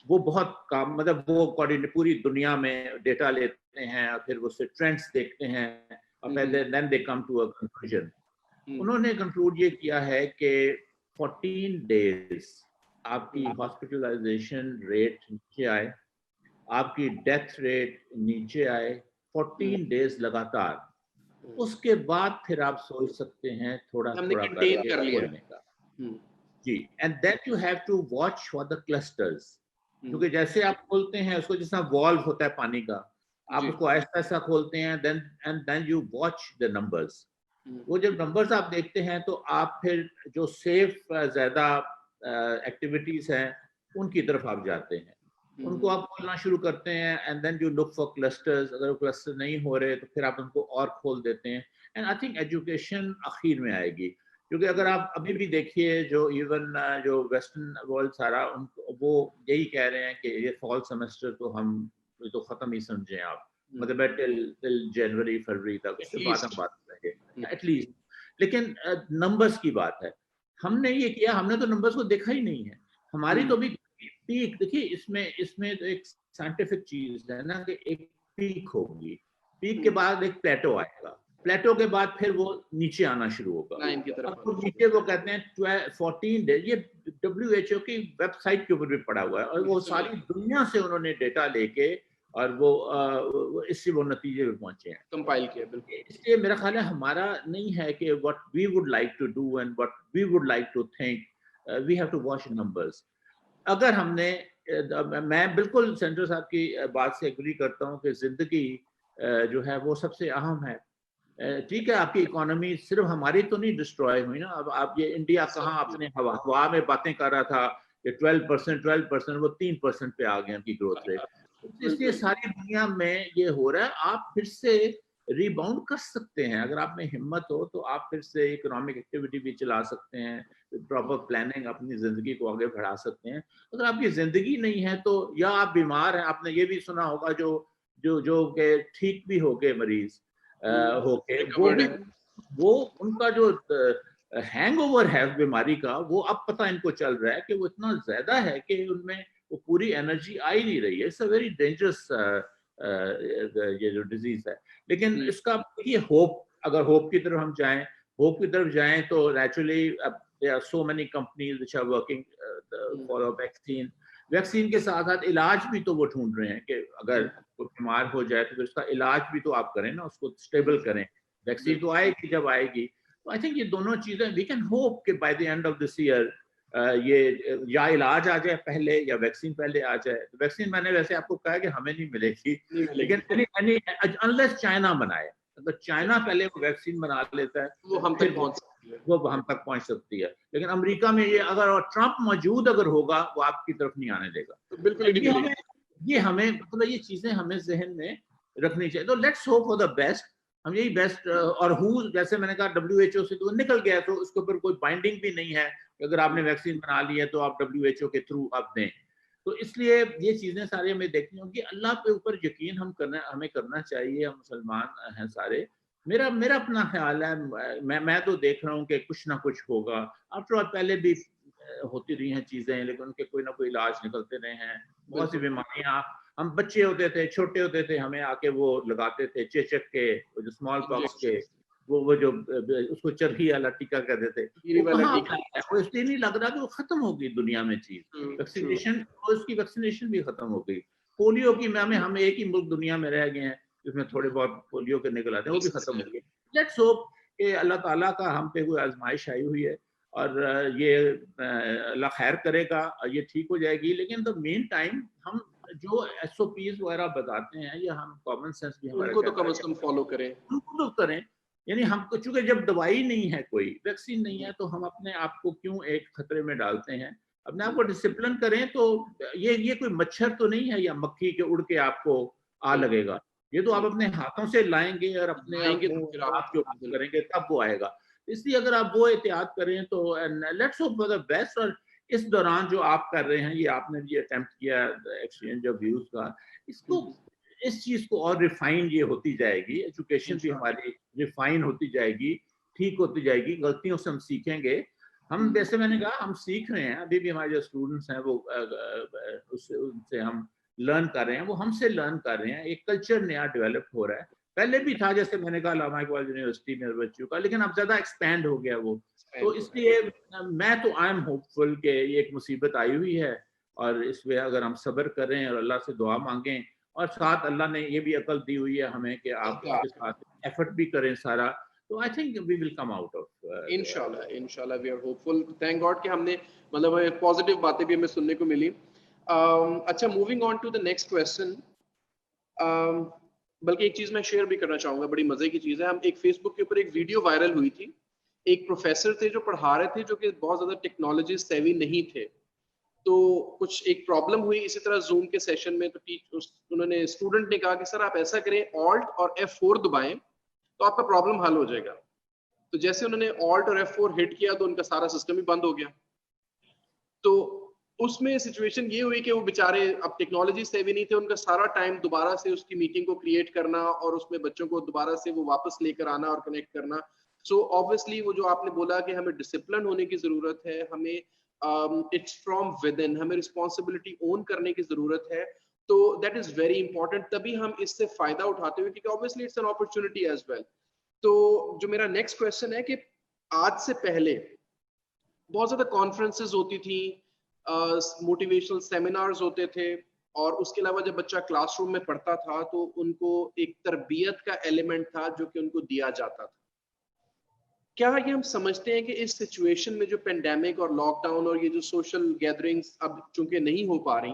वो बहुत काम, मतलब वो कोऑर्डिनेट पूरी दुनिया में डेटा लेते हैं और फिर उससे ट्रेंड्स देखते हैं और पहले then they come to a conclusion. उन्होंने कंक्लूड ये किया है कि 14 days आपकी हॉस्पिटलाइजेशन रेट नीचे आए, आपकी डेथ रेट नीचे आए, 14 days लगातार, उसके बाद फिर आप सोच सकते हैं थोड़ा थोड़ा करने का जी। And then you have to watch for the clusters, क्योंकि जैसे आप खोलते हैं उसको, जिस तरह वॉल्व होता है पानी का, आप उसको ऐसा ऐसा खोलते हैं, then you watch the numbers. वो जब नंबर्स आप देखते हैं तो आप फिर जो सेफ ज्यादा एक्टिविटीज हैं उनकी तरफ आप जाते हैं, उनको आप खोलना शुरू करते हैं। And then you look for clusters, अगर वो क्लस्टर नहीं हो रहे तो फिर आप उनको और खोल देते हैं। एंड आई थिंक एजुकेशन आखिर में आएगी, क्योंकि अगर आप अभी भी देखिए जो इवन जो वेस्टर्न वर्ल्ड सारा वो यही कह रहे हैं कि ये फॉल सेमेस्टर तो हम तो खत्म ही समझें आप, मतलब टिल जनवरी फरवरी तक, उसके बाद हम बात करेंगे एटलीस्ट। लेकिन नंबर्स की बात है, हमने ये किया, हमने तो नंबर्स को देखा ही नहीं है। हमारी तो भी पीक देखिए, इसमें तो एक साइंटिफिक चीज है ना कि एक पीक होगी, पीक के बाद एक प्लेटो आएगा, प्लेटो के बाद फिर वो नीचे आना शुरू होगा। और नीचे वो कहते हैं 14 डेज, ये WHO की वेबसाइट के ऊपर भी पड़ा हुआ है और वो सारी दुनिया से उन्होंने डेटा लेके और वो इससे वो नतीजे पे पहुंचे हैं, कंपाइल किया। बिल्कुल, इसलिए मेरा ख्याल है हमारा नहीं है कि what we would like to do and what we would like to think, we have to watch numbers. अगर हमने मैं बिल्कुल सेंटर साहब की बात से एग्री करता हूँ कि जिंदगी जो है वो सबसे अहम है। ठीक है, आपकी इकोनॉमी सिर्फ हमारी तो नहीं डिस्ट्रॉय हुई ना। अब आप ये इंडिया कहाँ अपने हवा में बातें कर रहा था कि 12% वो 3% पे आ गए उनकी ग्रोथ रेट। इसलिए सारी दुनिया में ये हो रहा है। आप फिर से रिबाउंड कर सकते हैं अगर आप में हिम्मत हो, तो आप फिर से इकोनॉमिक एक्टिविटी भी चला सकते हैं, प्रॉपर प्लानिंग अपनी जिंदगी को आगे बढ़ा सकते हैं। अगर आपकी जिंदगी नहीं है तो या आप बीमार हैं, आपने ये भी सुना होगा जो जो जो के ठीक भी हो गए मरीज होके, वो उनका जो हैंगओवर है बीमारी का, वो अब पता इनको चल रहा है कि वो इतना ज्यादा है कि उनमें वो पूरी एनर्जी आ ही नहीं रही है। इट्स अ वेरी डेंजरस ये जो डिजीज है। लेकिन इसका ये होप, अगर होप की तरफ हम जाएं, होप की तरफ जाएं तो naturally there are so many companies which are working for a vaccine. Vaccine के साथ साथ इलाज भी तो वो ढूंढ रहे हैं कि अगर कोई बीमार हो जाए तो फिर उसका इलाज भी तो आप करें ना, उसको स्टेबल करें। वैक्सीन तो आएगी जब आएगी। तो आई थिंक ये दोनों चीजें वी कैन होप कि bye the end of this year ये या इलाज आ जाए पहले या वैक्सीन पहले आ जाए। वैक्सीन मैंने वैसे आपको कहा कि हमें नहीं मिलेगी, लेकिन अनलेस चाइना बनाए, अगर चाइना पहले वो वैक्सीन बना लेता है वो हम तक पहुंच सकती है, वो हम तक पहुंच सकती है। लेकिन अमेरिका में ये अगर ट्रंप मौजूद अगर होगा, वो आपकी तरफ नहीं आने देगा। तो बिल्कुल ये हमें मतलब ये चीजें हमें जहन में रखनी चाहिए। तो let's hope for the best. हम यही बेस्ट और हु, जैसे मैंने कहा WHO से तो निकल गया, तो उसके ऊपर कोई बाइंडिंग भी नहीं है। अगर आपने वैक्सीन बना ली है तो आप WHO के थ्रू आप दें। तो इसलिए ये चीजें सारी हमें देखनी होगी। अल्लाह के ऊपर यकीन हमें करना चाहिए। हम मुसलमान हैं सारे। मेरा अपना ख्याल है, मैं तो देख रहा हूँ कि कुछ ना कुछ होगा। आफ्टर ऑल पहले भी होती रही हैं चीजें, लेकिन उनके कोई ना कोई इलाज निकलते रहे हैं। बहुत सी बीमारियां, हम बच्चे होते थे, छोटे होते थे, हमें आके वो लगाते थे चेचक के, वो जो स्मॉल पॉक्स के, वो जो उसको चरखी वाला टीका कहते थे, वो कहाँ है? वो इसलिए नहीं लग रहा कि वो खत्म हो गई दुनिया में चीज। वैक्सीनेशन, तो उसकी वैक्सीनेशन भी खत्म हो गई। पोलियो की हम एक ही मुल्क दुनिया में रह गए हैं जिसमें थोड़े बहुत पोलियो के निकल आते हैं, वो भी खत्म हो गए। लेट्स होप कि अल्लाह ताला का हम पे कोई आजमाइश आई हुई है और ये अल्लाह खैर करेगा, ये ठीक हो जाएगी। लेकिन द मेन टाइम हम जो SOPs वगैरह बताते हैं, या हम कॉमन सेंस भी हमारा उनको तो कम से कम फॉलो करें, उनको तो करें। यानी हमको, चूंकि जब दवाई नहीं है, कोई वैक्सीन नहीं है, तो हम अपने आप को क्यों एक खतरे में डालते हैं। अपने आप को डिसिप्लिन करें। तो ये कोई मच्छर तो नहीं है या मक्खी के उड़ के आपको आ लगेगा। ये तो आप अपने हाथों से लाएंगे और अपने आप के ऊपर करेंगे, तब वो आएगा। इसलिए अगर आप वो एहतियात करें तो let's hope for the best. और इस दौरान जो आप कर रहे हैं, ये आपने भी अटेम्प्ट किया एक्सचेंज ऑफ व्यूज का, इसको, इस चीज को और रिफाइन ये होती जाएगी। एजुकेशन भी हमारी रिफाइन होती जाएगी, ठीक होती जाएगी। गलतियों से हम सीखेंगे। हम, जैसे मैंने कहा, हम सीख रहे हैं। अभी भी हमारे जो स्टूडेंट्स हैं वो उनसे हम लर्न कर रहे हैं, वो हमसे लर्न कर रहे हैं। एक कल्चर नया डेवलप हो रहा है। पहले भी था, जैसे मैंने कहा, अल्लामा इकबाल यूनिवर्सिटी में बच्चों का, लेकिन अब ज्यादा एक्सपैंड हो गया वो। तो इसलिए मैं तो आई एम होपफुल कि ये एक मुसीबत आई हुई है, और इसमें अगर हम सब्र करें और अल्लाह से दुआ मांगें, और साथ अल्लाह ने ये भी अकल दी हुई है हमें कि आप उसके साथ एफर्ट भी करें सारा, तो I think we will come out of. इंशाल्लाह we are hopeful. Thank God कि हमने मतलब पॉजिटिव बातें भी हमें सुनने को मिली। अच्छा, moving on to the next question. बल्कि एक चीज मैं शेयर भी करना चाहूंगा, बड़ी मजे की चीज है। हम एक फेसबुक के ऊपर एक वीडियो वायरल हुई थी। एक प्रोफेसर थे जो पढ़ा रहे थे, जो कि बहुत ज्यादा टेक्नोलॉजी सेवी नहीं थे। तो कुछ एक प्रॉब्लम हुई इसी तरह जूम के सेशन में। तो उन्होंने, स्टूडेंट ने कहा कि सर आप ऐसा करें, ऑल्ट और F4 दबाएं तो आपका प्रॉब्लम हल हो जाएगा। तो जैसे उन्होंने ऑल्ट और F4 हिट किया तो उनका सारा सिस्टम ही बंद हो गया। तो उसमें सिचुएशन ये हुई कि वो बेचारे अब टेक्नोलॉजी से भी नहीं थे। उनका सारा टाइम दोबारा से उसकी मीटिंग को क्रिएट करना और उसमें बच्चों को दोबारा से वो वापस लेकर आना और कनेक्ट करना। सो ऑब्वियसली वो जो आपने बोला कि हमें डिसिप्लिन होने की जरूरत है, हमें इट्स फ्रॉम विद इन, हमें रिस्पॉन्सिबिलिटी ओन करने की जरूरत है। तो दैट इज वेरी इंपॉर्टेंट। तभी हम इससे फायदा उठाते हुए, क्योंकि obviously it's an opportunity as well. तो जो मेरा नेक्स्ट क्वेश्चन है कि आज से पहले बहुत ज्यादा कॉन्फ्रेंसेस होती थी, मोटिवेशनल सेमिनार्स होते थे, और उसके अलावा जब बच्चा क्लासरूम में पढ़ता था तो उनको एक तरबियत का एलिमेंट था जो कि उनको दिया जाता था। क्या ये हम समझते हैं कि इस सिचुएशन में जो पेंडेमिक और लॉकडाउन और ये जो सोशल गैदरिंग्स अब चूंकि नहीं हो पा रही,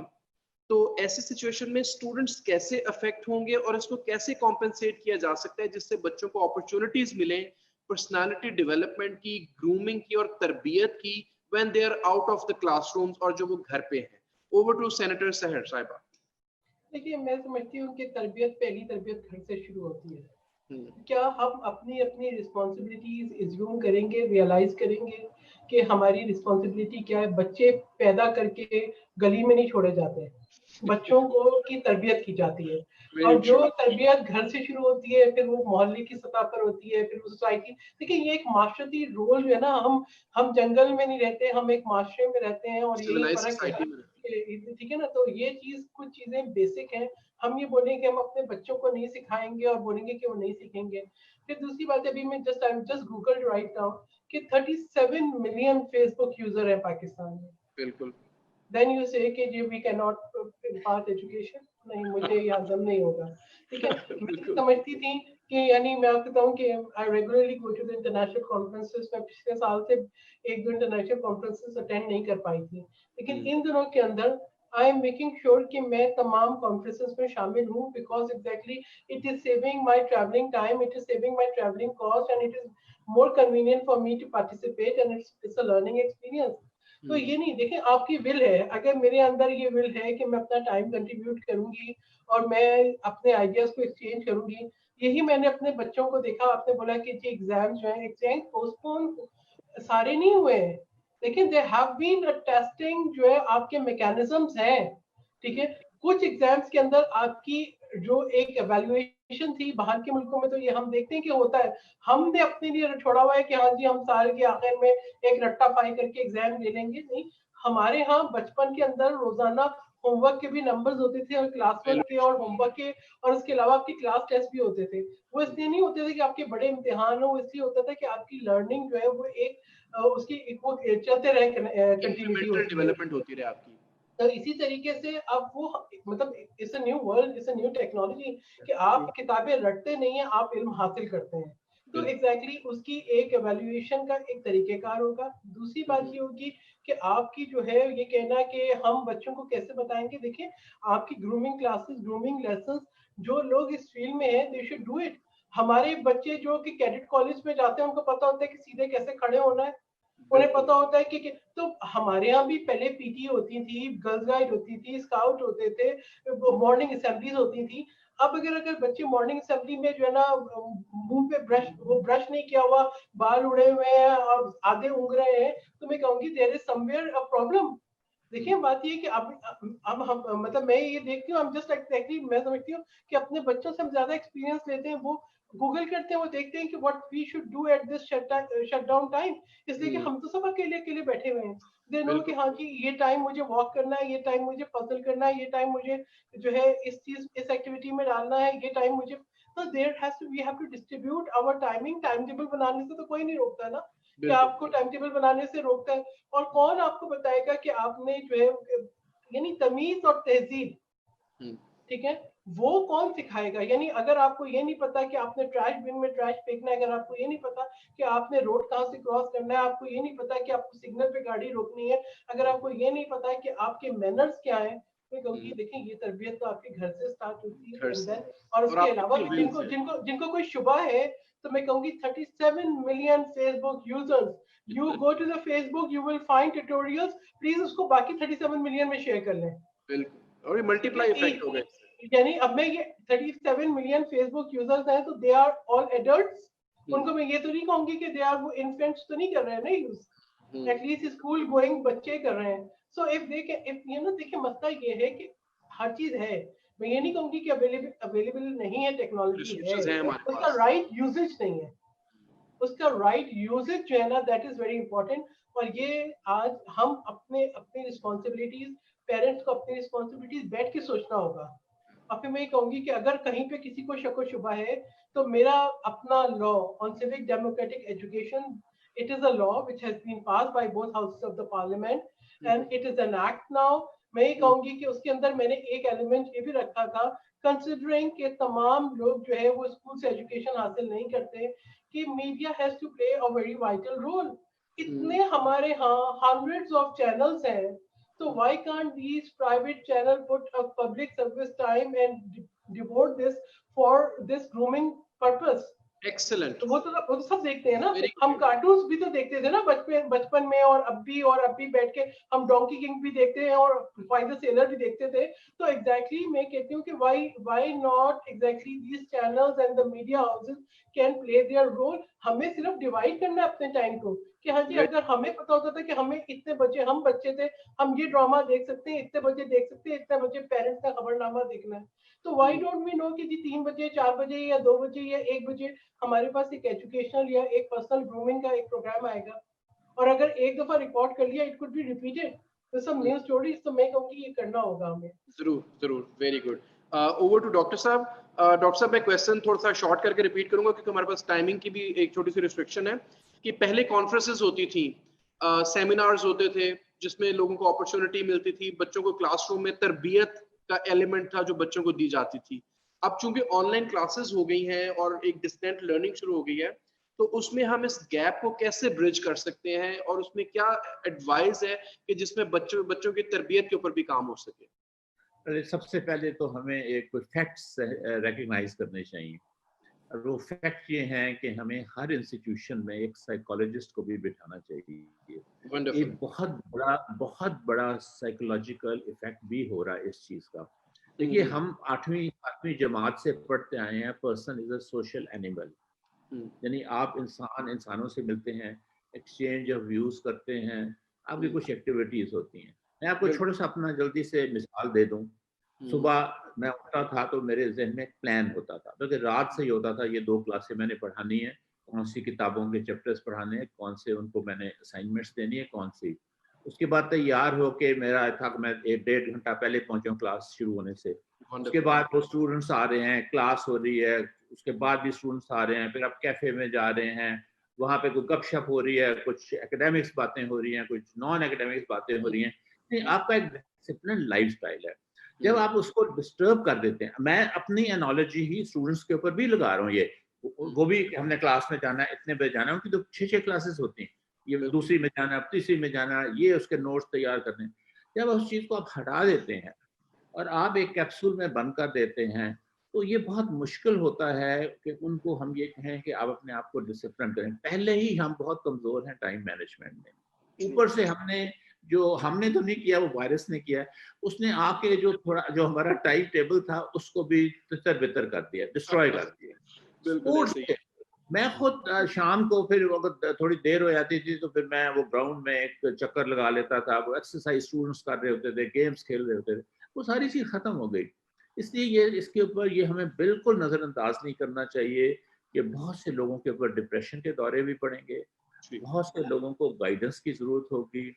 तो ऐसी सिचुएशन में स्टूडेंट्स कैसे अफेक्ट होंगे और इसको कैसे कॉम्पेंसेट किया जा सकता है जिससे बच्चों को अपॉर्चुनिटीज मिले पर्सनालिटी डेवलपमेंट की, ग्रूमिंग की और तरबियत की when they are out of the classrooms और जो वो घर पे हैं। ओवर टू सेनेटर सहर साहिबा। देखिए, मैं समझती हूँ कि तरबियत, पहली तरबियत घर से शुरू होती है। क्या हम अपनी अपनी रिस्पॉन्सिबिलिटीज एज्यूम करेंगे, रियलाइज करेंगे कि हमारी रिस्पॉन्सिबिलिटी क्या है। बच्चे पैदा करके गली में नहीं छोड़े जाते, बच्चों को की तरबियत की जाती है। और जो तरबियत घर से शुरू होती है, फिर वो मोहल्ले की सतह पर होती है, फिर वो सोसाइटी। देखिए, ये एक माशरती रोल जो है ना, हम जंगल में नहीं रहते, हम एक माशरे में रहते हैं और यही फर्क है। ठीक है ना, तो ये चीज, कुछ चीजें बेसिक हैं। हम ये बोलेंगे कि हम अपने बच्चों को नहीं सिखाएंगे और बोलेंगे कि वो नहीं सीखेंगे। फिर दूसरी बात, अभी मैं जस्ट गूगल राइट डाउन कि 37 मिलियन फेसबुक यूजर है पाकिस्तान में। बिल्कुल। Then you say कि जी we cannot impart education, नहीं, मुझे ये हजम नहीं होगा। ठीक है, मैं समझती थी कि, यानी मैं आपको बताऊं कि I regularly go to the international conferences। मैं पिछले साल से एक दो इंटरनेशनल कॉन्फ्रेंसेस अटेंड नहीं कर पाई थी, लेकिन इन दिनों के अंदर I am making sure कि मैं तमाम कॉन्फ्रेंसेस में शामिल हूँ, because exactly it is saving my traveling time, it is saving my traveling cost, and it is more convenient for me to participate, and it's a learning experience। तो ये नहीं, देखें, आपकी विल है। अगर मेरे अंदर ये विल है कि मैं अपना टाइम कंट्रीब्यूट करूंगी और मैं अपने आइडियाज को एक्सचेंज करूंगी, यही मैंने अपने बच्चों को देखा। आपने बोला कि जी एग्जाम जो है, एग्जाम पोस्टपोन सारे नहीं हुए हैं, लेकिन they have been a testing जो है, आपके मैकेनिज्म्स हैं। ठीक है, कुछ एग्जाम्स के अंदर आपकी जो एक एवेल्युएशन थी, बाहर के मुल्कों में तो ये हम देखते हैं कि होता है। हमने अपने लिए छोड़ा हुआ है कि हाँ जी, हम साल के आखिर में एक रट्टा पाई करके एग्जाम ले लेंगे। नहीं, हमारे यहाँ बचपन के अंदर रोजाना होमवर्क के भी नंबर्स होते थे, और क्लास वर्क के और होमवर्क के, और उसके अलावा आपके क्लास टेस्ट भी होते थे। वो इसलिए नहीं होते थे कि आपके बड़े इम्तिहान हो, वो इसलिए होता था कि आपकी लर्निंग जो है वो एक उसकी वो चलते रहे, कंटिन्यूटी डेवलपमेंट होती रहे आपकी। तो इसी तरीके से अब वो, मतलब it's a new world, it's a new technology कि आप किताबें रटते नहीं हैं, आप इल्म हासिल करते हैं। तो एग्जैक्टली उसकी एक एवेल्युएशन का एक तरीकेकार होगा। दूसरी बात ये होगी कि आपकी जो है ये कहना कि हम बच्चों को कैसे बताएंगे। देखिए, आपकी ग्रूमिंग क्लासेस, ग्रूमिंग लेसन्स, जो लोग इस फील्ड में हैं, दे शुड डू इट। हमारे बच्चे जो कि कैडेट कॉलेज में जाते हैं, उनको पता होता है कि सीधे कैसे खड़े होना है, उन्हें पता होता है कि तो हमारे यहाँ भी पहले पीटी होती थी, गर्ल्स गाइड होती थी, स्काउट होते थे, मॉर्निंग असेंबलीज होती थी। अब अगर बच्चे मॉर्निंग असेंबली में जो है ना, मुंह पे ब्रश नहीं किया हुआ, बाल उड़े हुए हैं और आधे उंग रहे हैं, तो मैं कहूंगी there is somewhere a problem. देखिए, बात ये कि अब हम, मतलब मैं ये देखती हूँ, हम जस्ट एग्जैक्टली, मैं समझती हूँ कि अपने बच्चों से हम ज्यादा एक्सपीरियंस लेते हैं। वो गूगल करते हैं, वो देखते हैं कि what we should do at this shut down time, इसलिए कि हम तो सब अकेले अकेले बैठे हुए हैं। दे नो कि हाँ जी, ये टाइम मुझे वॉक करना है, ये टाइम मुझे पजल करना है, ये टाइम मुझे जो है इस एक्टिविटी में डालना है, ये टाइम मुझे। तो there has to, we have to distribute our timing. Time table बनाने से तो कोई नहीं रोकता ना, कि आपको टाइम टेबल बनाने से रोकता है। और कौन आपको बताएगा कि आपने जो है, यानी तमीज और तहजीब, ठीक है, वो कौन सिखाएगा। यानी अगर आपको ये नहीं पता कि आपने ट्रैश बिन में ट्रैश फेंकना है, अगर आपको ये नहीं पता कि आपने रोड कहाँ से क्रॉस करना है, आपको ये नहीं पता कि आपको सिग्नल पे गाड़ी रोकनी है, अगर आपको ये नहीं पता कि आपके मैनर्स क्या है, तो कहूँगी देखें, ये तरबियत तो आपके घर से स्टार्ट होती है। और उसके अलावा भी जिनको जिनको जिनको कोई शुबा है, तो मैं कहूँगी 37 million Facebook users, you go to the Facebook, you will find tutorials, please उसको बाकी 37 मिलियन में शेयर कर लें। बिल्कुल, और ये मल्टीप्लाई इफेक्ट हो गए। यानी अब मैं ये 37 मिलियन फेसबुक यूजर्स हैं, तो दे आर ऑल एडल्ट्स। उनको मैं ये तो नहीं कहूंगी कि दे आर, वो इन्फेंट्स तो नहीं कर रहे हैं ना यूज, एटलीस्ट स्कूल गोइंग बच्चे कर रहे हैं। सो इफ ये ना, देखिए, मसला ये है कि हर चीज है। मैं ये नहीं कहूंगी कि अवेलेबल नहीं है, टेक्नोलॉजी है, उसका राइट यूजेज नहीं है। उसका राइट यूजेज जो है ना, दैट इज वेरी इंपॉर्टेंट। और ये आज हम अपने अपनी रिस्पॉन्सिबिलिटीज, पेरेंट्स को अपनी रिस्पॉन्सिबिलिटीज बैठ के सोचना होगा। और फिर मैं कहूंगी कि अगर कहीं पे किसी को शक व शुबा है, तो मेरा अपना law on civic democratic education, it is a law which has been passed by both houses of the parliament, and it is an act now, मैं ये कहूंगी कि उसके अंदर मैंने एक एलिमेंट ये भी रखा था, कंसिडरिंग के तमाम लोग जो है वो स्कूल से एजुकेशन हासिल नहीं करते, कि media has to play a very vital role. इतने हमारे यहाँ हंड्रेड्स ऑफ चैनल्स हैं, so why can't these private channel put a public service time and devote this for this grooming purpose? Excellent. तो वो तो सब देखते हैं ना। Very हम good. कार्टून्स भी तो देखते थे ना बचपन में, और अब भी बैठ के हम डोंकी किंग भी देखते हैं और फाइंड द सेलर भी देखते थे। तो एग्जैक्टली मैं कहती हूँ कि why not exactly these channels and the media houses can play their role. हमें सिर्फ डिवाइड करना है अपने टाइम को, कि हाँ जी अगर हमें पता होता था कि हमें इतने बजे, हम बच्चे थे, हम ये ड्रामा देख सकते हैं, इतने बजे देख सकते हैं, इतने बजे पेरेंट्स का खबरनामा देखना है, तो व्हाई डोंट वी नो कि जी 3 बजे, 4 बजे या 2 बजे या 1 बजे हमारे पास एक एजुकेशनल या एक पर्सनल ग्रूमिंग का एक प्रोग्राम आएगा, और अगर एक दफा रिकॉर्ड कर लिया, it could be repeated with some new stories. तो मैं कहूंगी ये करना होगा हमें। जरूर जरूर, very good. Over to doctor साहब। डॉक्टर साहब, मैं क्वेश्चन थोड़ा सा शॉर्ट करके रिपीट करूंगा क्योंकि हमारे पास टाइमिंग की भी एक छोटी सी रिस्ट्रिक्शन है। कि पहले कॉन्फ्रेंसेस होती थी, सेमिनार्स होते थे जिसमें लोगों को अपॉर्चुनिटी मिलती थी, बच्चों को क्लासरूम में तरबियत का एलिमेंट था जो बच्चों को दी जाती थी। अब चूंकि ऑनलाइन क्लासेस हो गई हैं और एक डिस्टेंट लर्निंग शुरू हो गई है, तो उसमें हम इस गैप को कैसे ब्रिज कर सकते हैं और उसमें क्या एडवाइस है कि जिसमें बच्चों की तरबियत के ऊपर भी काम हो सके? सबसे पहले तो हमें एक फैक्ट्स रिकग्नाइज करने चाहिए, और वो फैक्ट ये हैं कि हमें हर इंस्टीट्यूशन में एक साइकोलॉजिस्ट को भी बिठाना चाहिए। ये बहुत बड़ा साइकोलॉजिकल इफेक्ट भी हो रहा है इस चीज़ का। देखिए, हम आठवीं जमात से पढ़ते आए हैं, person is a social animal, यानी आप इंसानों से मिलते हैं, एक्सचेंज ऑफ व्यूज करते हैं, आपकी कुछ एक्टिविटीज होती हैं। मैं आपको छोटा सा अपना जल्दी से मिसाल दे दूं। सुबह मैं उठता था तो मेरे जहन में एक प्लान होता था, क्योंकि रात से ही होता था, ये 2 क्लासें मैंने पढ़ानी है, कौन सी किताबों के चैप्टर्स पढ़ाने हैं, कौन से उनको मैंने असाइनमेंट्स देनी है, कौन सी। उसके बाद तैयार होके मेरा था कि मैं 1-1.5 घंटा पहले पहुंचूं क्लास शुरू होने से। उसके बाद वो स्टूडेंट्स आ रहे हैं, क्लास हो रही है, उसके बाद भी स्टूडेंट्स आ रहे हैं, फिर आप कैफे में जा रहे हैं, वहाँ पे कोई गपशप हो रही है, कुछ एकेडमिक्स बातें हो रही हैं, कुछ नॉन एकेडमिक्स बातें हो रही हैं। आपका एक डिसिप्लिन लाइफ स्टाइल है। जब आप उसको डिस्टर्ब कर देते हैं, मैं अपनी एनालॉजी ही स्टूडेंट्स के ऊपर भी लगा रहा हूँ, ये वो भी हमने क्लास में जाना है, इतने बजे जाना है, उनकी तो 6-6 क्लासेस होती हैं, ये दूसरी में जाना है, तीसरी में जाना है, ये उसके नोट्स तैयार करने। जब उस चीज़ को आप हटा देते हैं और आप एक कैप्सूल में बंद कर देते हैं, तो ये बहुत मुश्किल होता है कि उनको हम ये कहें कि आप अपने आप को डिसिप्लिन करें। पहले ही हम बहुत कमज़ोर हैं टाइम मैनेजमेंट में, ऊपर से हमने तो नहीं किया, वो वायरस ने किया। उसने आके जो हमारा टाइम टेबल था उसको भी तितर बितर कर दिया, डिस्ट्रॉय कर दिया। मैं खुद शाम को फिर अगर थोड़ी देर हो जाती थी तो फिर मैं वो ग्राउंड में एक चक्कर लगा लेता था, वो एक्सरसाइज स्टूडेंट्स कर रहे होते थे, गेम्स खेल रहे होते थे, वो सारी चीज़ खत्म हो गई। इसलिए इसके ऊपर ये हमें बिल्कुल नज़रअंदाज नहीं करना चाहिए कि बहुत से लोगों के ऊपर डिप्रेशन के दौरे भी पड़ेंगे, बहुत से लोगों को गाइडेंस की ज़रूरत होगी,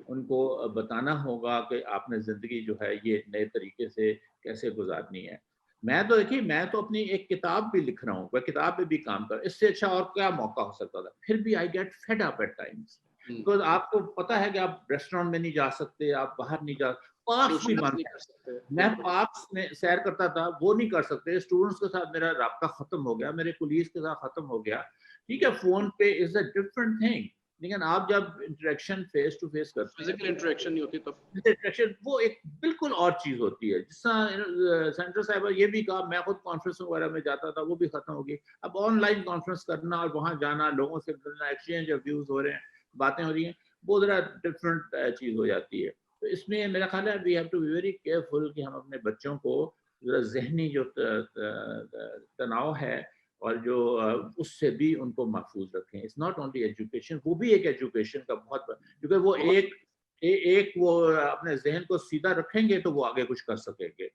उनको बताना होगा कि आपने ज़िंदगी जो है ये नए तरीके से कैसे गुजारनी है। मैं तो अपनी एक किताब भी लिख रहा हूँ, वह किताब पे भी काम कर, इससे अच्छा और क्या मौका हो सकता था। फिर भी I get fed up at times, because आपको पता है कि आप रेस्टोरेंट में नहीं जा सकते, आप बाहर नहीं जा, पार्क्स भी बंद कर सकते। मैं पार्क्स में सैर करता था, वो नहीं कर सकते। स्टूडेंट्स के साथ मेरा राब्ता खत्म हो गया, मेरे कुलीग्स के साथ खत्म हो गया। ठीक है, फोन पे इज अ डिफरेंट थिंग, लेकिन आप जब इंटरेक्शन फेस टू फेस करते हैं, फिजिकल इंटरेक्शन नहीं होती, तो इंटरेक्शन वो एक बिल्कुल और चीज होती है। जिस सेंटर साहब ये भी कहा, मैं खुद कॉन्फ्रेंस वगैरह में जाता था, वो भी खत्म हो गई। अब ऑनलाइन कॉन्फ्रेंस करना और वहां जाना, लोगों से मिलना, एक्सचेंज ऑफ व्यूज हो रहे हैं, बातें हो रही हैं, वो जरा डिफरेंट चीज हो जाती है। तो इसमें मेरा ख्याल है we have to be very careful कि हम अपने बच्चों को जरा जहनी जो तनाव है और जो उससे भी उनको महफूज रखें। इट्स नॉट ओनली एजुकेशन, वो भी एक एजुकेशन का बहुत, क्योंकि वो एक वो अपने जहन को सीधा रखेंगे तो वो आगे कुछ कर सकेंगे,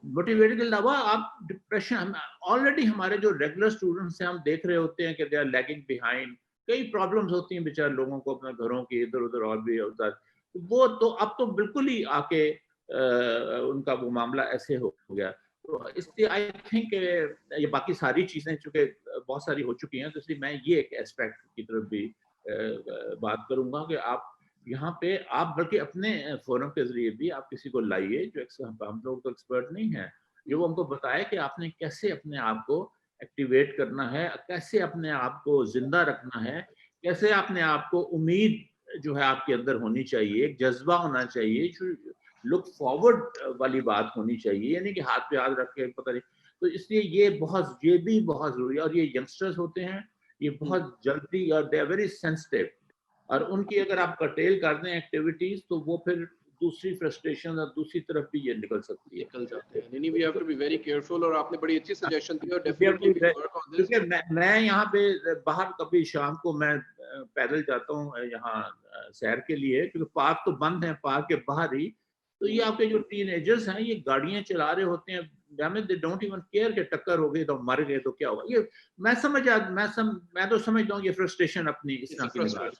मोटिवेटेड के अलावा आप डिप्रेशन, ऑलरेडी हमारे जो रेगुलर स्टूडेंट्स हैं हम देख रहे होते हैं कि दे आर लैगिंग बिहाइंड, कई प्रॉब्लम्स होती हैं बेचारे लोगों को अपने घरों की, इधर उधर और भी होता है। वो तो अब तो बिल्कुल ही आके उनका वो मामला ऐसे हो गया। तो इसलिए आई थिंक ये बाकी सारी चीज़ें चूँकि बहुत सारी हो चुकी हैं, तो इसलिए मैं ये एक एस्पेक्ट की तरफ भी बात करूंगा कि आप यहाँ पे आप बल्कि अपने फोरम के जरिए भी आप किसी को लाइए जो हम लोग तो एक्सपर्ट नहीं है, जो वो हमको बताए कि आपने कैसे अपने आप को एक्टिवेट करना है, कैसे अपने आप को जिंदा रखना है, कैसे अपने आप को उम्मीद जो है आपके अंदर होनी चाहिए, एक जज्बा होना चाहिए, जो लुक फॉरवर्ड वाली बात होनी चाहिए, यानी कि हाथ पे हाथ रख के पता नहीं। तो इसलिए ये भी बहुत जरूरी है। और ये यंगस्टर्स होते हैं, ये बहुत जल्दी और दे आर वेरी सेंसिटिव, और उनकी अगर आप कर्टेल कर दें एक्टिविटीज तो वो फिर दूसरी फ्रस्ट्रेशन और दूसरी तरफ भी ये निकल सकती है, निकल जाते हैं। नहीं, we have to be very careful, और आपने बड़ी अच्छी सजेशन दी, और definitely we work on this. क्योंकि मैं यहाँ पे बाहर कभी शाम को मैं पैदल जाता हूँ यहाँ सैर के लिए, क्योंकि पार्क तो बंद है, पार्क के बाहर ही। तो ये आपके जो टीनेजर्स हैं ये गाड़ियां चला रहे होते हैं, दे डोंट इवन केयर कि टक्कर हो गई तो मर गए तो क्या होगा। ये मैं तो समझता हूँ ये फ्रस्ट्रेशन अपनी इस तरह की निकाल।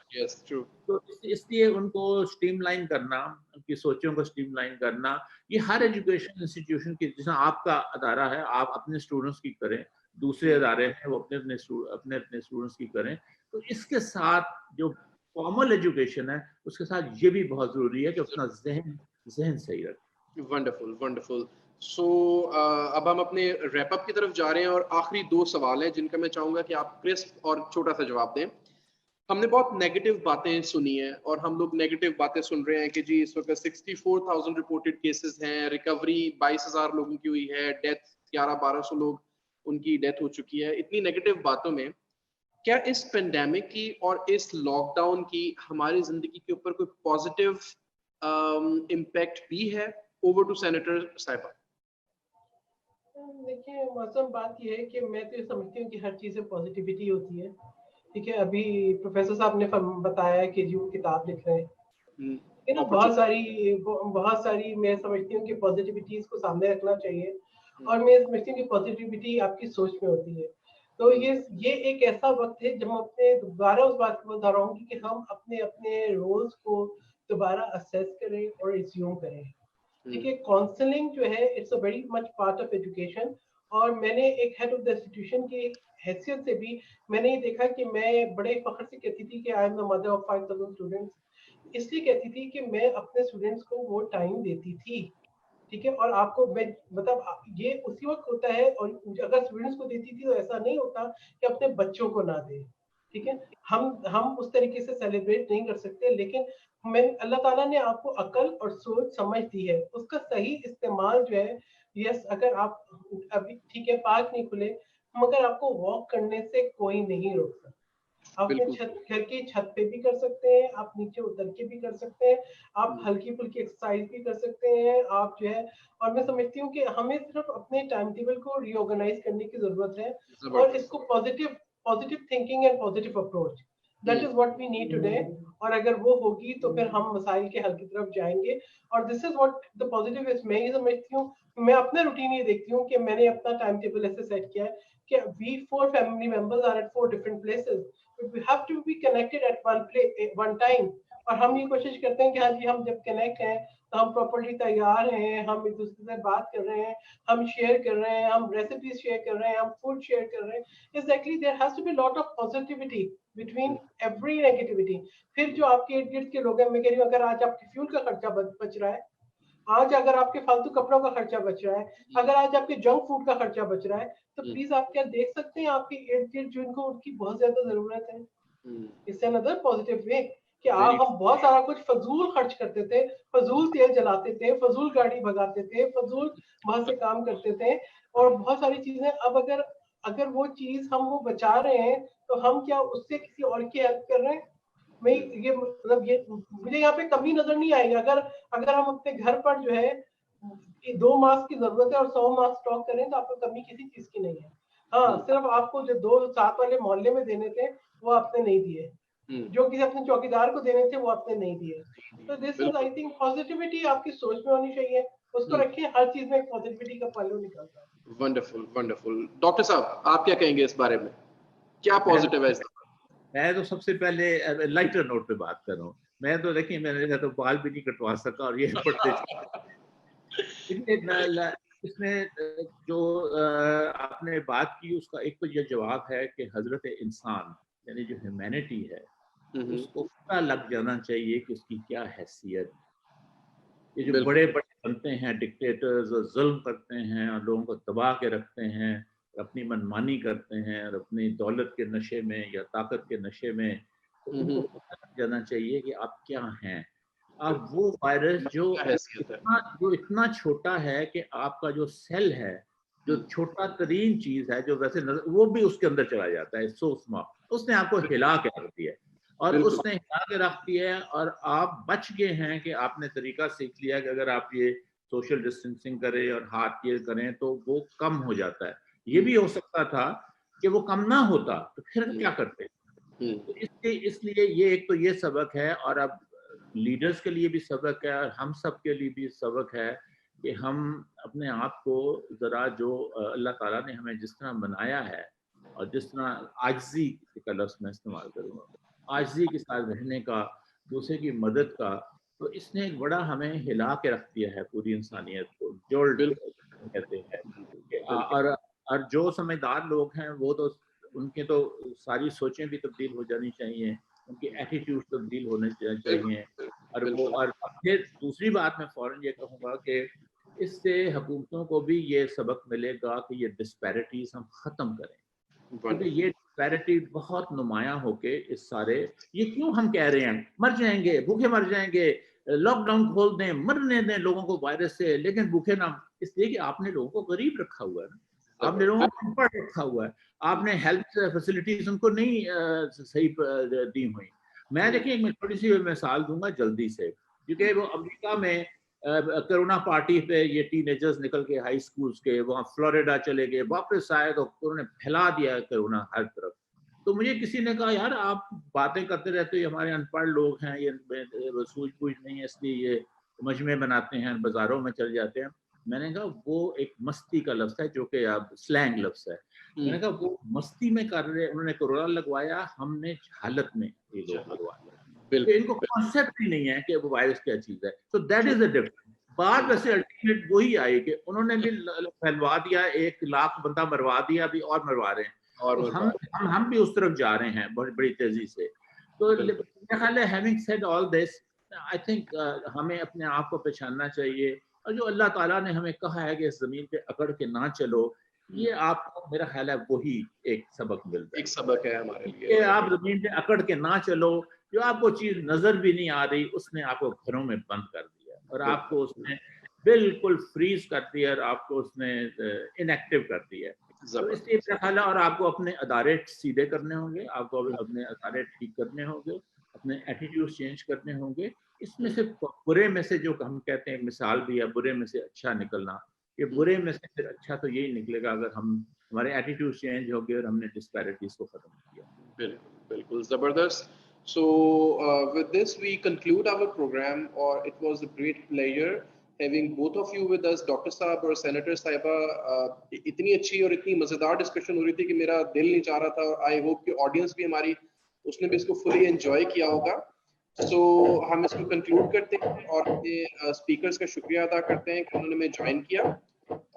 तो इसलिए उनको स्ट्रीमलाइन करना, उनकी सोचों को स्ट्रीमलाइन करना, ये हर एजुकेशन इंस्टीट्यूशन की, जैसा आपका अदारा है आप अपने स्टूडेंट्स की करें, दूसरे अदारे हैं वो अपने अपने स्टूडेंट्स की करें। तो इसके साथ जो फॉर्मल एजुकेशन है उसके साथ ये भी बहुत जरूरी है कि अपना जहन सही रखें। Wonderful wonderful. सो अब हम अपने रैप अप की तरफ जा रहे हैं, और आखिरी 2 सवाल हैं जिनका मैं चाहूंगा कि आप क्रिस्प और छोटा सा जवाब दें। हमने बहुत नेगेटिव बातें सुनी हैं, और हम लोग नेगेटिव बातें सुन रहे हैं कि जी इस वक्त 64,000 रिपोर्टेड केसेस हैं, रिकवरी 22,000 लोगों की हुई है, डेथ 1100-1200 लोग उनकी डेथ हो चुकी है। इतनी नेगेटिव बातों में क्या इस पेंडेमिक की और इस लॉकडाउन की हमारी जिंदगी के ऊपर कोई पॉजिटिव इम्पैक्ट भी है? ओवर टू सेनेटर साहिबा। देखिए मौसम, बात ये है कि मैं तो ये समझती हूँ कि हर चीज़ में पॉजिटिविटी होती है। ठीक है, अभी प्रोफेसर साहब ने बताया कि जो किताब लिख रहे हैं, ये ना बहुत सारी मैं समझती हूँ कि पॉजिटिविटीज को सामने रखना चाहिए, और मैं समझती हूँ कि पॉजिटिविटी आपकी सोच में होती है। तो ये एक ऐसा वक्त है जब मैं अपने दोबारा उस बात को बता रहा हूँ कि हम अपने अपने रोल्स को दोबारा असेस करें और रिज्यूम करें। ठीक है, काउंसलिंग जो है it's a very much part of education, और मैंने एक हेड ऑफ द इंस्टीट्यूशन की हैसियत से भी मैंने ये देखा कि मैं बड़े फख्र से कहती थी कि I am the mother of 5,000 students. इसलिए कहती थी कि मैं अपने स्टूडेंट्स को वो टाइम देती थी। ठीक है, और आपको मैं मतलब ये उसी वक्त होता है, और अगर स्टूडेंट्स को देती थी तो ऐसा नहीं होता कि अपने बच्चों को ना दे। ठीक है, हम उस तरीके से सेलिब्रेट नहीं कर सकते, लेकिन मैं अल्लाह ताला ने आपको अकल और सोच समझ दी है, उसका सही इस्तेमाल जो है। यस, अगर आप अभी ठीक है पार्क नहीं खुले, मगर आपको वॉक करने से कोई नहीं रोक सकता। आप अपने घर की छत पे भी कर सकते हैं, आप नीचे उतर के भी कर सकते हैं, आप हल्की फुल्की एक्सरसाइज भी कर सकते हैं, आप जो है। और मैं समझती हूँ कि हमें सिर्फ अपने टाइम टेबल को रीऑर्गेनाइज करने की जरूरत है, और इसको positive thinking and positive approach, that is what we need today. और अगर वो होगी तो फिर हम मसाइल के हल की तरफ जाएंगे, और this is what the positive is. मैं ये समझती हूँ, मैं अपना रूटीन ये देखती हूँ कि मैंने अपना टाइम टेबल ऐसे सेट किया है कि we 4 family members are at 4 different places, but we have to be connected at one time। और हम ये कोशिश करते हैं कि हाँ जी, हम जब कनेक्ट हैं तो हम प्रॉपर्ली तैयार हैं, हम एक दूसरे से बात कर रहे हैं, हम शेयर कर रहे हैं, हम रेसिपीज शेयर कर रहे हैं, हम फूड शेयर कर रहे हैं। Exactly, there has to be lot of positivity between every negativity. फिर जो आपके इर्द गिर्द के लोग हैं, मैं कह रही हूँ अगर आज आपके फ्यूल का खर्चा बच रहा है, आज अगर आपके फालतू कपड़ों का खर्चा बच रहा है, अगर आज आपके जंक फूड का खर्चा बच रहा है, तो प्लीज आप क्या देख सकते हैं आपके इर्द गिर्द जिनको उनकी बहुत ज्यादा जरूरत है। इससे अनदर पॉजिटिव वे कि हम बहुत सारा कुछ फजूल खर्च करते थे, फजूल तेल जलाते थे, फजूल गाड़ी भगाते थे, फजूल वहां से काम करते थे, और बहुत सारी चीजें। अब अगर वो चीज हम वो बचा रहे हैं, तो हम क्या उससे किसी और की हेल्प कर रहे हैं? मैं ये मतलब ये मुझे यहाँ पे कमी नजर नहीं आएगी। अगर हम अपने घर पर जो है 2 मास्क की जरूरत है और 100 मास्क स्टॉक करें, तो आपको कमी किसी चीज की नहीं है। हाँ, सिर्फ आपको जो 2 साथ वाले मोहल्ले में देने थे वो आपने नहीं दिए, जो किसी अपने चौकीदार को देने थे वो आपने नहीं दिए। तो this is I think positivity आपकी सोच में होनी चाहिए, उसको रखिए, हर चीज में एक पॉजिटिविटी का पहलू निकलता है। Wonderful wonderful. डॉक्टर साहब आप क्या कहेंगे इस बारे में, क्या पॉजिटिव है? मैं तो सबसे पहले लाइटर नोट पे बात कर रहा हूँ। मैं तो देखिए मैंने तो बाल भी नहीं कटवा सका, और ये पढ़ते इसमें जो आपने बात की उसका एक तो ये जवाब है कि हजरत इंसान यानी जो ह्यूमैनिटी है उसको पता लग जाना चाहिए कि उसकी क्या हैसियत। ये जो बिल्कुल। बड़े बड़े बनते हैं डिक्टेटर्स और जुल्म करते हैं और लोगों को दबा के रखते हैं, अपनी मनमानी करते हैं और अपनी दौलत के नशे में या ताकत के नशे में, तो उनको पता लग जाना चाहिए कि आप क्या हैं। आप वो वायरस क्या हैसियत है। जो इतना छोटा है कि आपका जो सेल है, जो छोटा तरीन चीज है जो वैसे नजर, वो भी उसके अंदर चला जाता है, सो स्मॉल, उसने आपको हिला के रख दिया है। और बिल्कुल। उसने हिला के रख दिया है और आप बच गए हैं कि आपने तरीका सीख लिया कि अगर आप ये सोशल डिस्टेंसिंग करें और हाथ ये करें तो वो कम हो जाता है। ये भी हो सकता था कि वो कम ना होता, तो फिर क्या करते। तो इसलिए ये एक तो ये सबक है, और अब लीडर्स के लिए भी सबक है और हम सब के लिए भी सबक है कि हम अपने आप को जरा, जो अल्लाह ताला ने हमें जिस तरह बनाया है और जिस तरह आजिज़ी का लफ्ज़ मैं इस्तेमाल करूँगा, आजिज़ी के साथ रहने का, दूसरे की मदद का, तो इसने एक बड़ा हमें हिला के रख दिया है पूरी इंसानियत को, जोल्ट कहते हैं। और जो समझदार लोग हैं वो तो, उनके तो सारी सोचें भी तब्दील हो जानी चाहिए, उनके एटीट्यूड तब्दील होने चाहिए। और वो, और फिर दूसरी बात मैं फौरन ये कहूँगा कि इससे हुकूमतों को भी ये सबक मिलेगा कि ये डिस्पैरिटीज हम ख़त्म करें, क्योंकि ये डिस्पैरिटी बहुत नुमायां होके इस सारे, ये क्यों हम कह रहे हैं मर जाएंगे, भूखे मर जाएंगे, लॉकडाउन खोल दें, मरने दें लोगों को वायरस से, लेकिन भूखे ना, इसलिए कि आपने लोगों को गरीब रखा हुआ है ना, आपने लोगों को अनपढ़ रखा हुआ है, आपने हेल्थ फैसिलिटीज उनको नहीं सही दी हुई। मैं देखिए मैं थोड़ी सी मिसाल दूंगा जल्दी से, क्योंकि वो अमेरिका में कोरोना पार्टी पे ये टीनेजर्स निकल के हाई स्कूल्स के, वहाँ फ्लोरिडा चले गए, वापस आए तो उन्होंने फैला दिया कोरोना हर तरफ। तो मुझे किसी ने कहा यार आप बातें करते रहते हो, ये हमारे अनपढ़ लोग हैं, ये सूझबूझ नहीं है इसलिए ये मजमे बनाते हैं, बाजारों में चल जाते हैं। मैंने कहा वो एक मस्ती का लफ्ज है जो कि आप स्लैंग लफ्ज है। मैंने कहा वो मस्ती में कर रहे, उन्होंने कोरोना लगवाया, हमने हालत में ये लोग लगवाया, तो इनको कॉन्सेप्ट ही नहीं है कि वो वायरस क्या चीज है। तो दैट इज द डिफरेंस। बात वैसे अल्टीमेट वही आई कि उन्होंने भी फैलवा दिया, 1 लाख बंदा मरवा दिया, अभी और मरवा रहे हैं, तो हम भी उस तरफ जा रहे हैं बहुत बड़ी तेजी से। तो मेरा ख्याल है having said all this, I think हमें अपने आप को पहचानना चाहिए, और जो अल्लाह ताला ने हमें कहा है कि इस जमीन पे अकड़ के ना चलो, ये आपको मेरा ख्याल है वही एक सबक मिलता है। एक सबक है हमारे लिए कि आप जमीन पे अकड़ के ना चलो, जो आपको चीज नजर भी नहीं आ रही उसने आपको घरों में बंद कर दिया और आपको उसने बिल्कुल फ्रीज कर दिया और आपको उसने इनएक्टिव कर दिया। तो इसलिए मेरा ख्याल है, और आपको अपने अदारे सीधे करने होंगे, आपको अपने अदारे ठीक करने होंगे, अपने एटीट्यूड चेंज करने होंगे। इसमें से बुरे में से जो हम कहते हैं, मिसाल भी है बुरे में से अच्छा निकलना, ये बुरे में से फिर अच्छा तो यही निकलेगा अगर हम, हमारे एटीट्यूड चेंज हो गए और हमने डिस्पैरिटीज को खत्म किया। बिल्कुल बिल्कुल जबरदस्त। So with this we conclude our program, or it was a great pleasure having both of you with us, Dr. साहब और Senator साहिबा। इतनी अच्छी और इतनी मजेदार डिस्कशन हो रही थी कि मेरा दिल नहीं चाह रहा था, और आई होप कि ऑडियंस भी हमारी उसने भी इसको फुली एंजॉय किया होगा। तो हम इसको कंक्लूड करते हैं और अपने स्पीकर्स का शुक्रिया अदा करते हैं कि उन्होंने हमें ज्वाइन किया,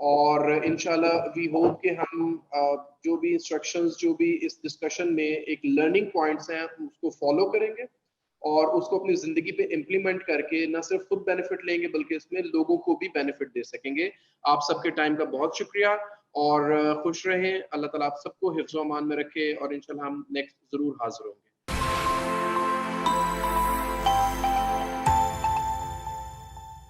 और इंशाल्लाह वी होप कि हम जो भी इंस्ट्रक्शंस, जो भी इस डिस्कशन में एक लर्निंग पॉइंट्स हैं उसको फॉलो करेंगे और उसको अपनी जिंदगी पे इम्प्लीमेंट करके न सिर्फ खुद बेनिफिट लेंगे बल्कि इसमें लोगों को भी बेनिफिट दे सकेंगे। आप सबके टाइम का बहुत शुक्रिया, और खुश रहें। अल्लाह ताला आप सबको हिफ्ज़-ओ-अमान में रखे, और इंशाल्लाह हम नेक्स्ट जरूर हाजिर होंगे।